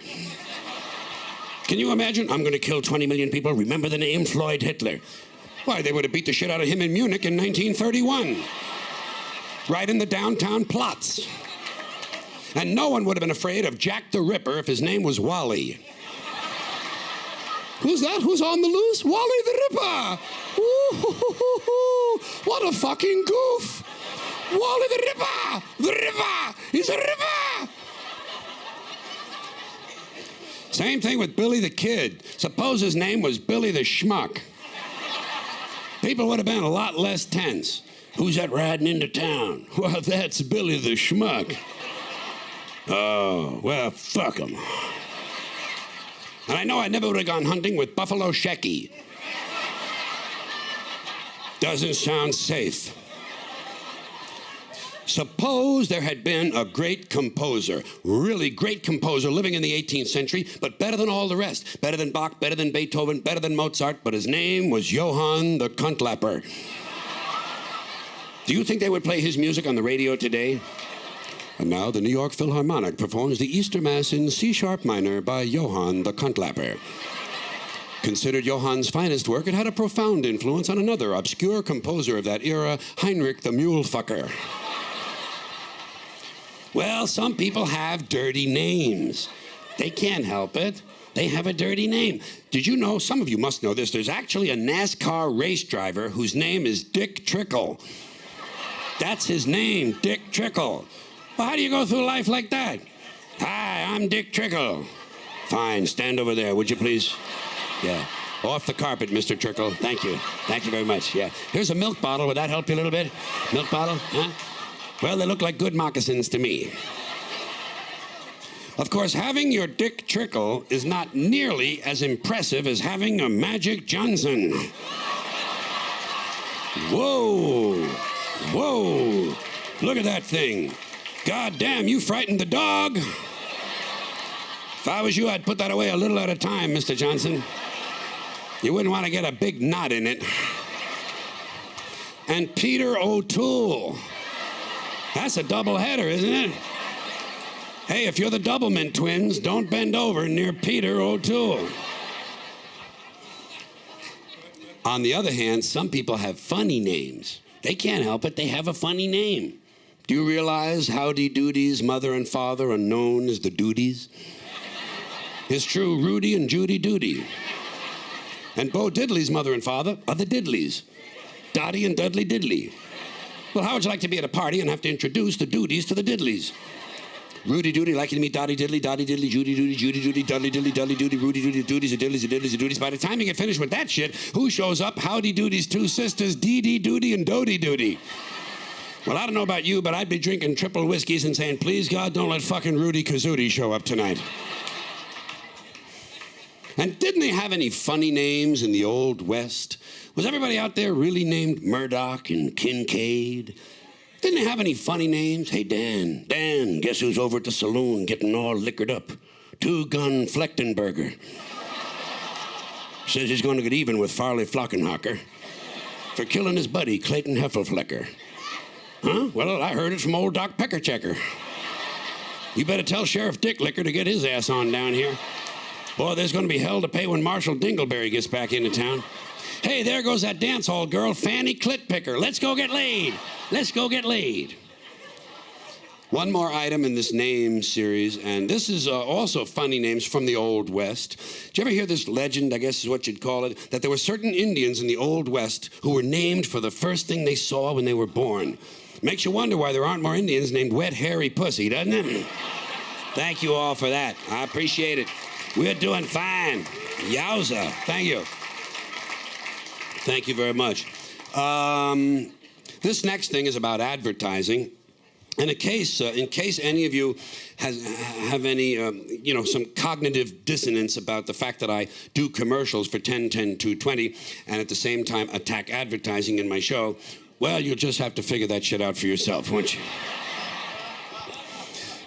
Can you imagine? I'm going to kill 20 million people. Remember the name Floyd Hitler. Why, they would have beat the shit out of him in Munich in 1931. Right in the downtown plots. And no one would have been afraid of Jack the Ripper if his name was Wally. Who's that? Who's on the loose? Wally the Ripper! Ooh, what a fucking goof! Wally the Ripper! The Ripper! He's a Ripper! Same thing with Billy the Kid. Suppose his name was Billy the Schmuck. People would have been a lot less tense. Who's that riding into town? Well, that's Billy the Schmuck. Oh, well, fuck him. And I know I never would have gone hunting with Buffalo Shecky. Doesn't sound safe. Suppose there had been a great composer, really great composer living in the 18th century, but better than all the rest. Better than Bach, better than Beethoven, better than Mozart, but his name was Johann the Cuntlapper. Do you think they would play his music on the radio today? And now the New York Philharmonic performs the Easter Mass in C-sharp minor by Johann the Cuntlapper. Considered Johann's finest work, it had a profound influence on another obscure composer of that era, Heinrich the Mulefucker. Well, some people have dirty names. They can't help it. They have a dirty name. Did you know, some of you must know this, there's actually a NASCAR race driver whose name is Dick Trickle. That's his name, Dick Trickle. Well, how do you go through life like that? Hi, I'm Dick Trickle. Fine, stand over there, would you please? Yeah. Off the carpet, Mr. Trickle. Thank you. Thank you very much. Yeah. Here's a milk bottle. Would that help you a little bit? Milk bottle? Huh? Well, they look like good moccasins to me. Of course, having your Dick Trickle is not nearly as impressive as having a Magic Johnson. Whoa. Whoa. Look at that thing. God damn, you frightened the dog. If I was you, I'd put that away a little at a time, Mr. Johnson. You wouldn't want to get a big knot in it. And Peter O'Toole. That's a double header, isn't it? Hey, if you're the Doublemint twins, don't bend over near Peter O'Toole. On the other hand, some people have funny names. They can't help it. They have a funny name. Do you realize Howdy Doody's mother and father are known as the Doodies? It's true, Rudy and Judy Doody. And Bo Diddley's mother and father are the Diddleys. Dottie and Dudley Diddley. Well, how would you like to be at a party and have to introduce the Doodies to the Diddleys? Rudy Doody, like you to meet Dottie Diddley, Judy Doody, Judy Doody, Dudley Diddley, Dudley Doody, Rudy Doody, the Doodies, the Diddleys, the Diddleys, the Doodies. By the time you get finished with that shit, who shows up? Howdy Doody's two sisters, Dee Dee Doody and Dodie Doody. Well, I don't know about you, but I'd be drinking triple whiskeys and saying, please, God, don't let fucking Rudy Kazootie show up tonight. And didn't they have any funny names in the Old West? Was everybody out there really named Murdoch and Kincaid? Didn't they have any funny names? Hey, Dan, guess who's over at the saloon getting all liquored up? Two-Gun Flechtenberger. Says he's going to get even with Farley Flockenhocker for killing his buddy, Clayton Heffelflecker. Huh? Well, I heard it from old Doc Peckerchecker. You better tell Sheriff Dick Licker to get his ass on down here. Boy, there's going to be hell to pay when Marshal Dingleberry gets back into town. Hey, there goes that dance hall girl, Fanny Clitpicker. Let's go get laid. Let's go get laid. One more item in this name series, and this is also funny names from the Old West. Did you ever hear this legend, I guess is what you'd call it, that there were certain Indians in the Old West who were named for the first thing they saw when they were born? Makes you wonder why there aren't more Indians named Wet Hairy Pussy, doesn't it? Thank you all for that. I appreciate it. We're doing fine. Yowza. Thank you. Thank you very much. This next thing is about advertising. And in case any of you have any, some cognitive dissonance about the fact that I do commercials for 10, 10, 220, and at the same time attack advertising in my show, well, you'll just have to figure that shit out for yourself, won't you?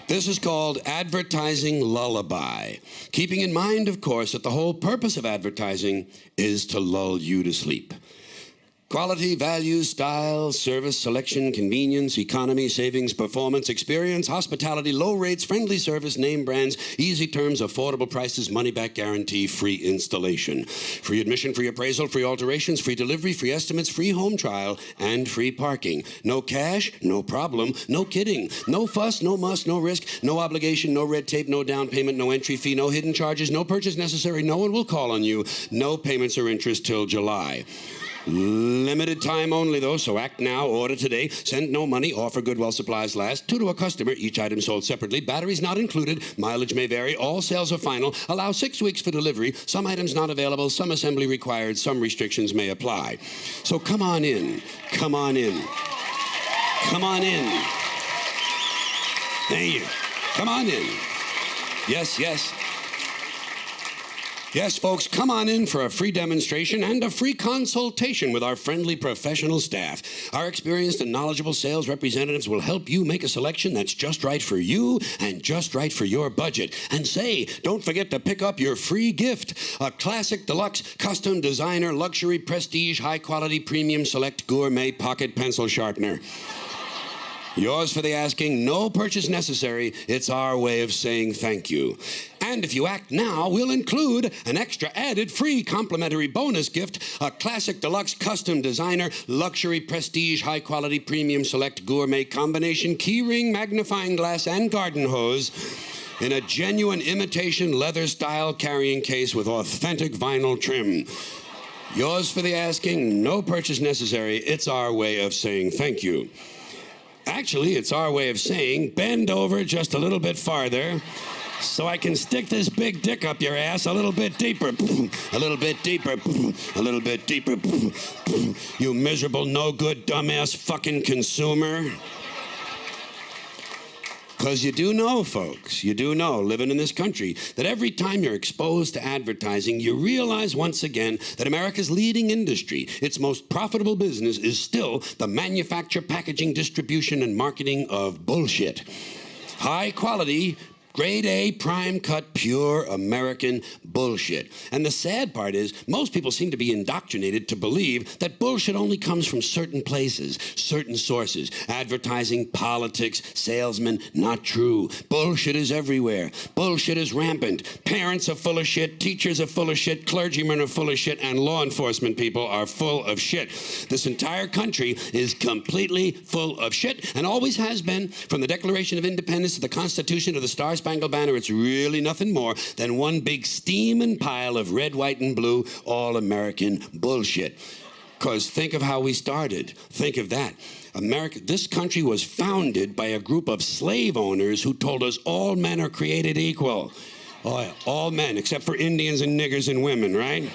This is called Advertising Lullaby. Keeping in mind, of course, that the whole purpose of advertising is to lull you to sleep. Quality, value, style, service, selection, convenience, economy, savings, performance, experience, hospitality, low rates, friendly service, name brands, easy terms, affordable prices, money-back guarantee, free installation. Free admission, free appraisal, free alterations, free delivery, free estimates, free home trial, and free parking. No cash, no problem, no kidding. No fuss, no muss, no risk, no obligation, no red tape, no down payment, no entry fee, no hidden charges, no purchase necessary, no one will call on you, no payments or interest till July. Limited time only, though, so act now, order today, send no money, offer good while supplies last, 2 to a customer, each item sold separately, batteries not included, mileage may vary, all sales are final, allow 6 weeks for delivery, some items not available, some assembly required, some restrictions may apply. So come on in, come on in, come on in. Thank you. Come on in. Yes, yes. Yes, folks, come on in for a free demonstration and a free consultation with our friendly professional staff. Our experienced and knowledgeable sales representatives will help you make a selection that's just right for you and just right for your budget. And say, don't forget to pick up your free gift, a classic, deluxe, custom, designer, luxury, prestige, high-quality, premium, select, gourmet pocket pencil sharpener. Yours for the asking, no purchase necessary. It's our way of saying thank you. And if you act now, we'll include an extra added free complimentary bonus gift, a classic, deluxe, custom, designer, luxury, prestige, high-quality, premium, select, gourmet combination keyring, magnifying glass, and garden hose in a genuine imitation leather-style carrying case with authentic vinyl trim. Yours for the asking, no purchase necessary. It's our way of saying thank you. Actually, it's our way of saying, bend over just a little bit farther so I can stick this big dick up your ass a little bit deeper. A little bit deeper. A little bit deeper. You miserable, no good, dumbass fucking consumer. Because you do know, folks, you do know, living in this country, that every time you're exposed to advertising, you realize once again that America's leading industry, its most profitable business, is still the manufacture, packaging, distribution, and marketing of bullshit. High quality, grade A, prime cut, pure American bullshit. And the sad part is, most people seem to be indoctrinated to believe that bullshit only comes from certain places, certain sources. Advertising, politics, salesmen, not true. Bullshit is everywhere. Bullshit is rampant. Parents are full of shit, teachers are full of shit, clergymen are full of shit, and law enforcement people are full of shit. This entire country is completely full of shit, and always has been, from the Declaration of Independence to the Constitution to the Star-Spangled Banner. It's really nothing more than one big steaming pile of red, white, and blue all-American bullshit. Because think of how we started. Think of that. America, this country was founded by a group of slave owners who told us all men are created equal. Oh, yeah, all men, except for Indians and niggers and women, right?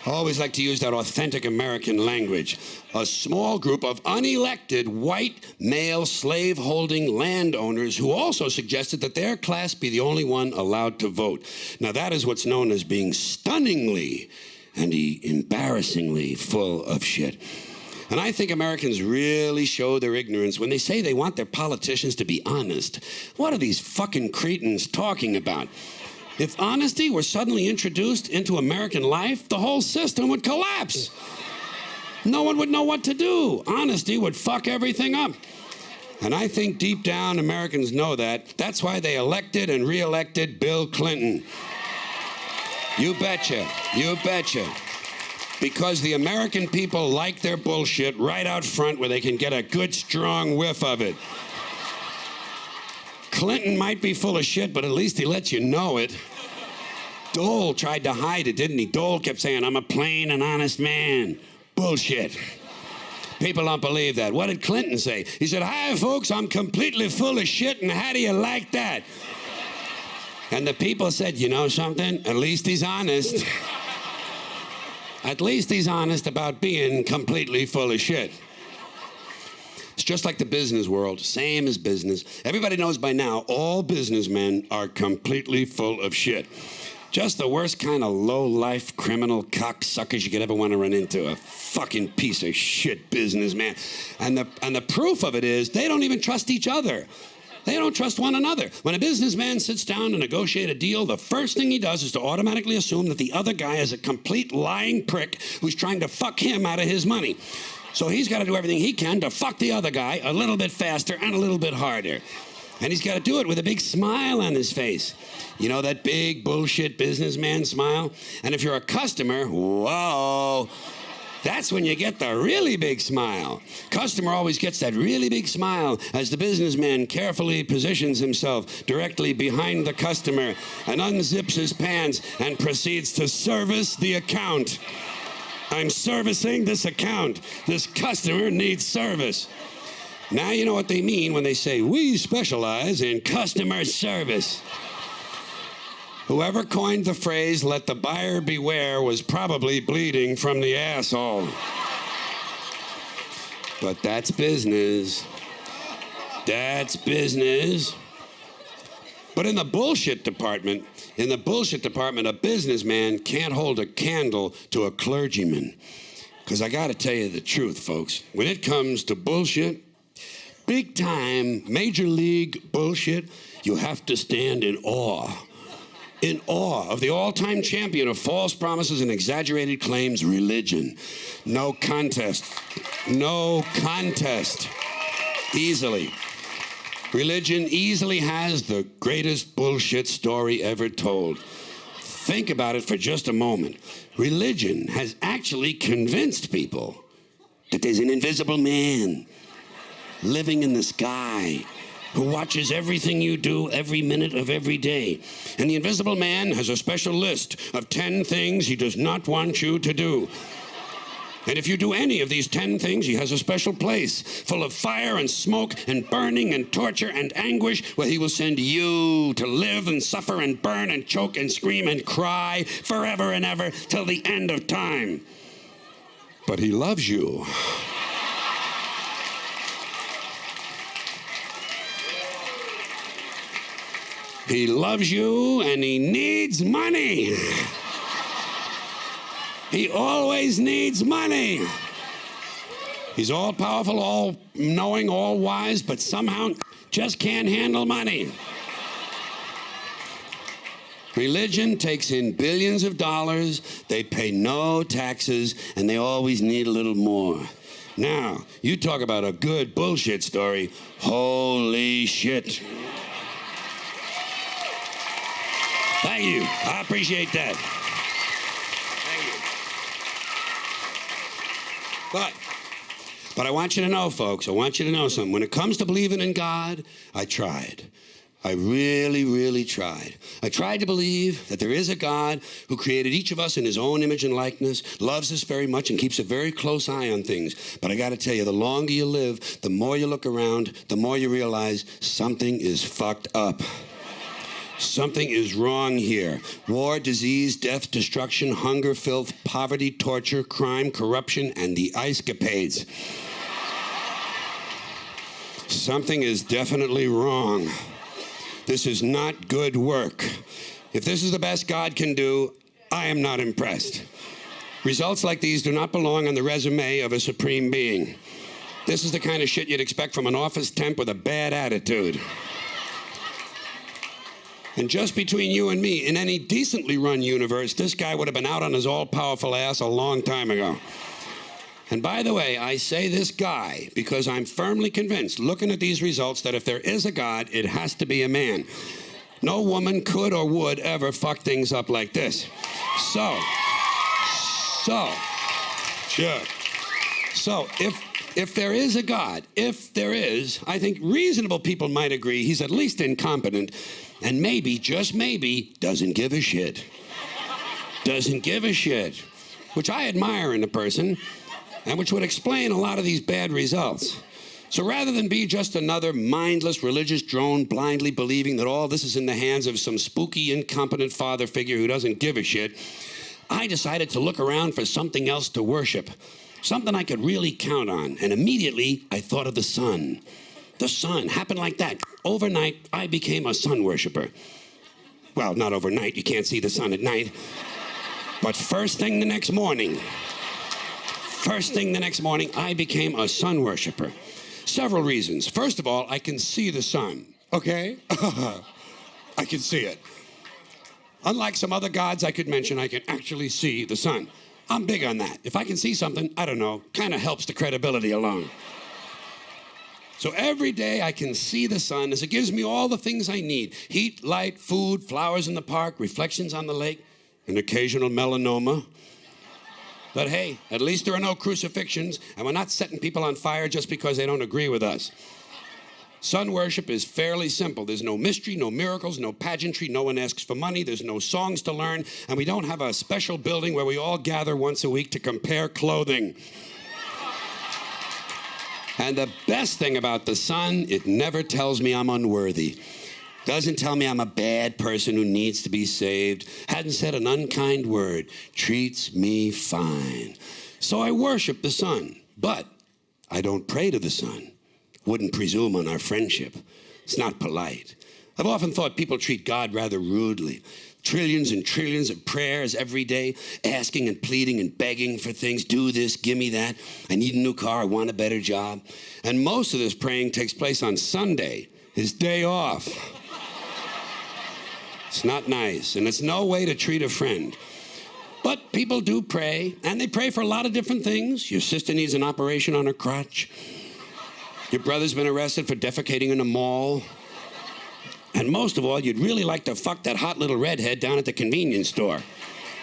I always like to use that authentic American language. A small group of unelected white male slave-holding landowners who also suggested that their class be the only one allowed to vote. Now that is what's known as being stunningly and embarrassingly full of shit. And I think Americans really show their ignorance when they say they want their politicians to be honest. What are these fucking cretins talking about? If honesty were suddenly introduced into American life, the whole system would collapse. No one would know what to do. Honesty would fuck everything up. And I think deep down Americans know that. That's why they elected and re-elected Bill Clinton. You betcha. You betcha. Because the American people like their bullshit right out front where they can get a good, strong whiff of it. Clinton might be full of shit, but at least he lets you know it. Dole tried to hide it, didn't he? Dole kept saying, I'm a plain and honest man. Bullshit. People don't believe that. What did Clinton say? He said, hi, folks, I'm completely full of shit, and how do you like that? And the people said, you know something? At least he's honest. At least he's honest about being completely full of shit. It's just like the business world, same as business. Everybody knows by now all businessmen are completely full of shit. Just the worst kind of low-life criminal cocksuckers you could ever want to run into. A fucking piece of shit businessman. And the proof of it is they don't even trust each other. They don't trust one another. When a businessman sits down to negotiate a deal, the first thing he does is to automatically assume that the other guy is a complete lying prick who's trying to fuck him out of his money. So he's got to do everything he can to fuck the other guy a little bit faster and a little bit harder. And he's got to do it with a big smile on his face. You know, that big bullshit businessman smile? And if you're a customer, whoa, that's when you get the really big smile. Customer always gets that really big smile as the businessman carefully positions himself directly behind the customer and unzips his pants and proceeds to service the account. I'm servicing this account. This customer needs service. Now you know what they mean when they say, we specialize in customer service. Whoever coined the phrase, let the buyer beware, was probably bleeding from the asshole. But that's business. That's business. But in the bullshit department, a businessman can't hold a candle to a clergyman. Because I got to tell you the truth, folks. When it comes to bullshit, big time, major league bullshit, you have to stand in awe. In awe of the all-time champion of false promises and exaggerated claims, religion. No contest. No contest. Easily. Religion easily has the greatest bullshit story ever told. Think about it for just a moment. Religion has actually convinced people that there's an invisible man living in the sky who watches everything you do every minute of every day. And the invisible man has a special list of 10 things he does not want you to do. And if you do any of these 10 things, he has a special place full of fire and smoke and burning and torture and anguish where he will send you to live and suffer and burn and choke and scream and cry forever and ever till the end of time. But he loves you. He loves you and he needs money. He always needs money. He's all powerful, all knowing, all wise, but somehow just can't handle money. Religion takes in billions of dollars, they pay no taxes, and they always need a little more. Now, you talk about a good bullshit story. Holy shit. Thank you. I appreciate that. Thank you. But I want you to know, folks, I want you to know something. When it comes to believing in God, I tried. I really, really tried. I tried to believe that there is a God who created each of us in his own image and likeness, loves us very much, and keeps a very close eye on things. But I got to tell you, the longer you live, the more you look around, the more you realize something is fucked up. Something is wrong here. War, disease, death, destruction, hunger, filth, poverty, torture, crime, corruption, and the ice-capades. Something is definitely wrong. This is not good work. If this is the best God can do, I am not impressed. Results like these do not belong on the resume of a supreme being. This is the kind of shit you'd expect from an office temp with a bad attitude. And just between you and me, in any decently run universe, this guy would have been out on his all-powerful ass a long time ago. And by the way, I say this guy because I'm firmly convinced, looking at these results, that if there is a God, it has to be a man. No woman could or would ever fuck things up like this. So, if there is a God, if there is, I think reasonable people might agree he's at least incompetent and maybe, just maybe, doesn't give a shit. Doesn't give a shit, which I admire in a person and which would explain a lot of these bad results. So rather than be just another mindless religious drone blindly believing that all this is in the hands of some spooky, incompetent father figure who doesn't give a shit, I decided to look around for something else to worship, something I could really count on. And immediately, I thought of the sun. The sun happened like that. Overnight, I became a sun worshiper. Well, not overnight. You can't see the sun at night. But first thing the next morning, I became a sun worshiper. Several reasons. First of all, I can see the sun. Okay? I can see it. Unlike some other gods I could mention, I can actually see the sun. I'm big on that. If I can see something, I don't know, kind of helps the credibility alone. So every day I can see the sun as it gives me all the things I need. Heat, light, food, flowers in the park, reflections on the lake, an occasional melanoma. But hey, at least there are no crucifixions, and we're not setting people on fire just because they don't agree with us. Sun worship is fairly simple. There's no mystery, no miracles, no pageantry. No one asks for money. There's no songs to learn. And we don't have a special building where we all gather once a week to compare clothing. And the best thing about the sun, it never tells me I'm unworthy. Doesn't tell me I'm a bad person who needs to be saved. Hadn't said an unkind word. Treats me fine. So I worship the sun, but I don't pray to the sun. Wouldn't presume on our friendship. It's not polite. I've often thought people treat God rather rudely. Trillions and trillions of prayers every day, asking and pleading and begging for things. Do this, give me that. I need a new car, I want a better job. And most of this praying takes place on Sunday, his day off. It's not nice, and it's no way to treat a friend. But people do pray, and they pray for a lot of different things. Your sister needs an operation on her crotch. Your brother's been arrested for defecating in a mall. And most of all, you'd really like to fuck that hot little redhead down at the convenience store.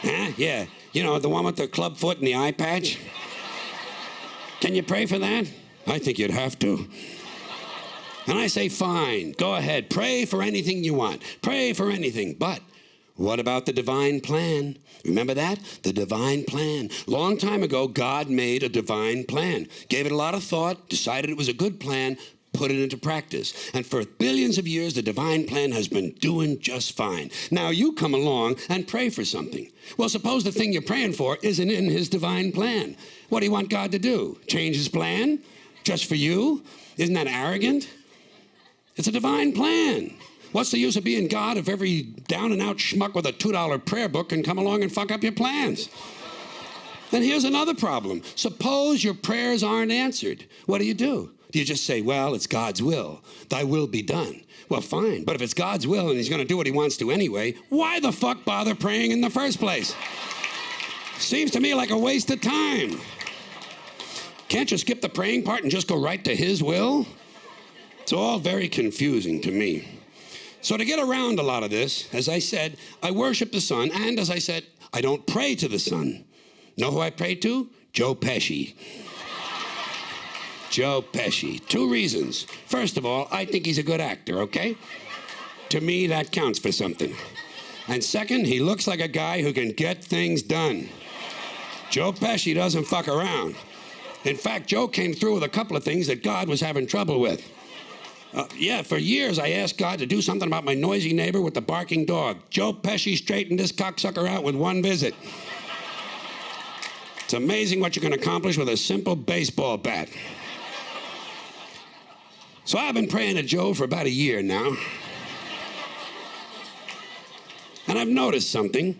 Huh? Yeah, you know, the one with the club foot and the eye patch. Can you pray for that? I think you'd have to. And I say, fine, go ahead. Pray for anything you want. Pray for anything. But what about the divine plan? Remember that? The divine plan. Long time ago, God made a divine plan. Gave it a lot of thought, decided it was a good plan, put it into practice. And for billions of years, the divine plan has been doing just fine. Now you come along and pray for something. Well, suppose the thing you're praying for isn't in his divine plan. What do you want God to do? Change his plan? Just for you? Isn't that arrogant? It's a divine plan. What's the use of being God if every down-and-out schmuck with a $2 prayer book can come along and fuck up your plans? And here's another problem. Suppose your prayers aren't answered. What do? Do you just say, well, it's God's will. Thy will be done. Well, fine. But if it's God's will and he's going to do what he wants to anyway, why the fuck bother praying in the first place? Seems to me like a waste of time. Can't you skip the praying part and just go right to his will? It's all very confusing to me. So to get around a lot of this, as I said, I worship the sun, and as I said, I don't pray to the sun. Know who I pray to? Joe Pesci. Joe Pesci. 2 reasons. First of all, I think he's a good actor, okay? To me, that counts for something. And second, he looks like a guy who can get things done. Joe Pesci doesn't fuck around. In fact, Joe came through with a couple of things that God was having trouble with. Yeah, for years I asked God to do something about my noisy neighbor with the barking dog. Joe Pesci straightened this cocksucker out with 1 visit. It's amazing what you can accomplish with a simple baseball bat. So I've been praying to Joe for about a year now. And I've noticed something.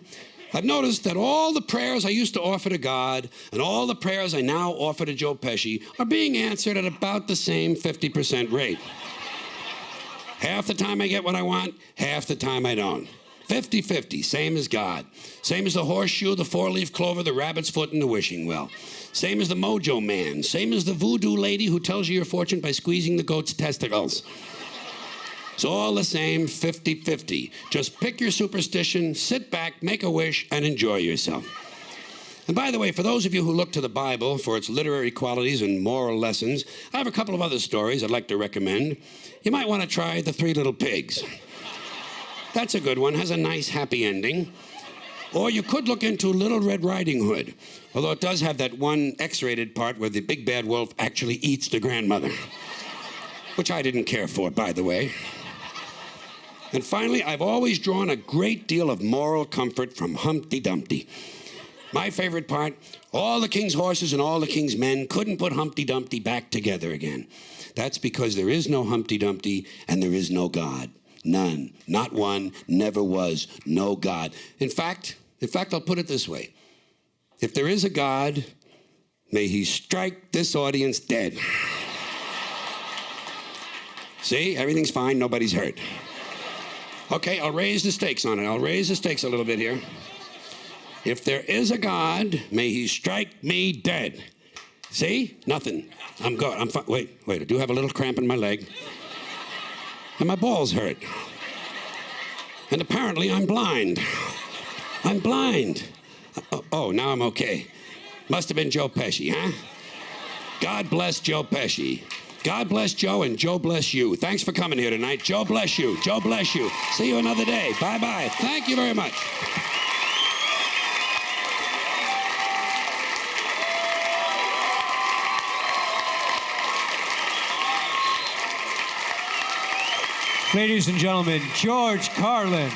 I've noticed that all the prayers I used to offer to God and all the prayers I now offer to Joe Pesci are being answered at about the same 50% rate. Half the time I get what I want, half the time I don't. 50-50, same as God. Same as the horseshoe, the 4-leaf clover, the rabbit's foot, and the wishing well. Same as the mojo man. Same as the voodoo lady who tells you your fortune by squeezing the goat's testicles. It's all the same, 50-50. Just pick your superstition, sit back, make a wish, and enjoy yourself. And by the way, for those of you who look to the Bible for its literary qualities and moral lessons, I have a couple of other stories I'd like to recommend. You might want to try The 3 Little Pigs. That's a good one, has a nice happy ending. Or you could look into Little Red Riding Hood, although it does have that one X-rated part where the big bad wolf actually eats the grandmother, which I didn't care for, by the way. And finally, I've always drawn a great deal of moral comfort from Humpty Dumpty. My favorite part, all the king's horses and all the king's men couldn't put Humpty Dumpty back together again. That's because there is no Humpty Dumpty and there is no God. None, not one, never was, no God. In fact, I'll put it this way. If there is a God, may he strike this audience dead. See, everything's fine, nobody's hurt. Okay, I'll raise the stakes on it. I'll raise the stakes a little bit here. If there is a God, may he strike me dead. See? Nothing. I'm good. I'm fine. Wait. I do have a little cramp in my leg. And my balls hurt. And apparently I'm blind. I'm blind. Oh, now I'm okay. Must have been Joe Pesci, huh? God bless Joe Pesci. God bless Joe, and Joe bless you. Thanks for coming here tonight. Joe bless you. Joe bless you. See you another day. Bye-bye. Thank you very much. Ladies and gentlemen, George Carlin.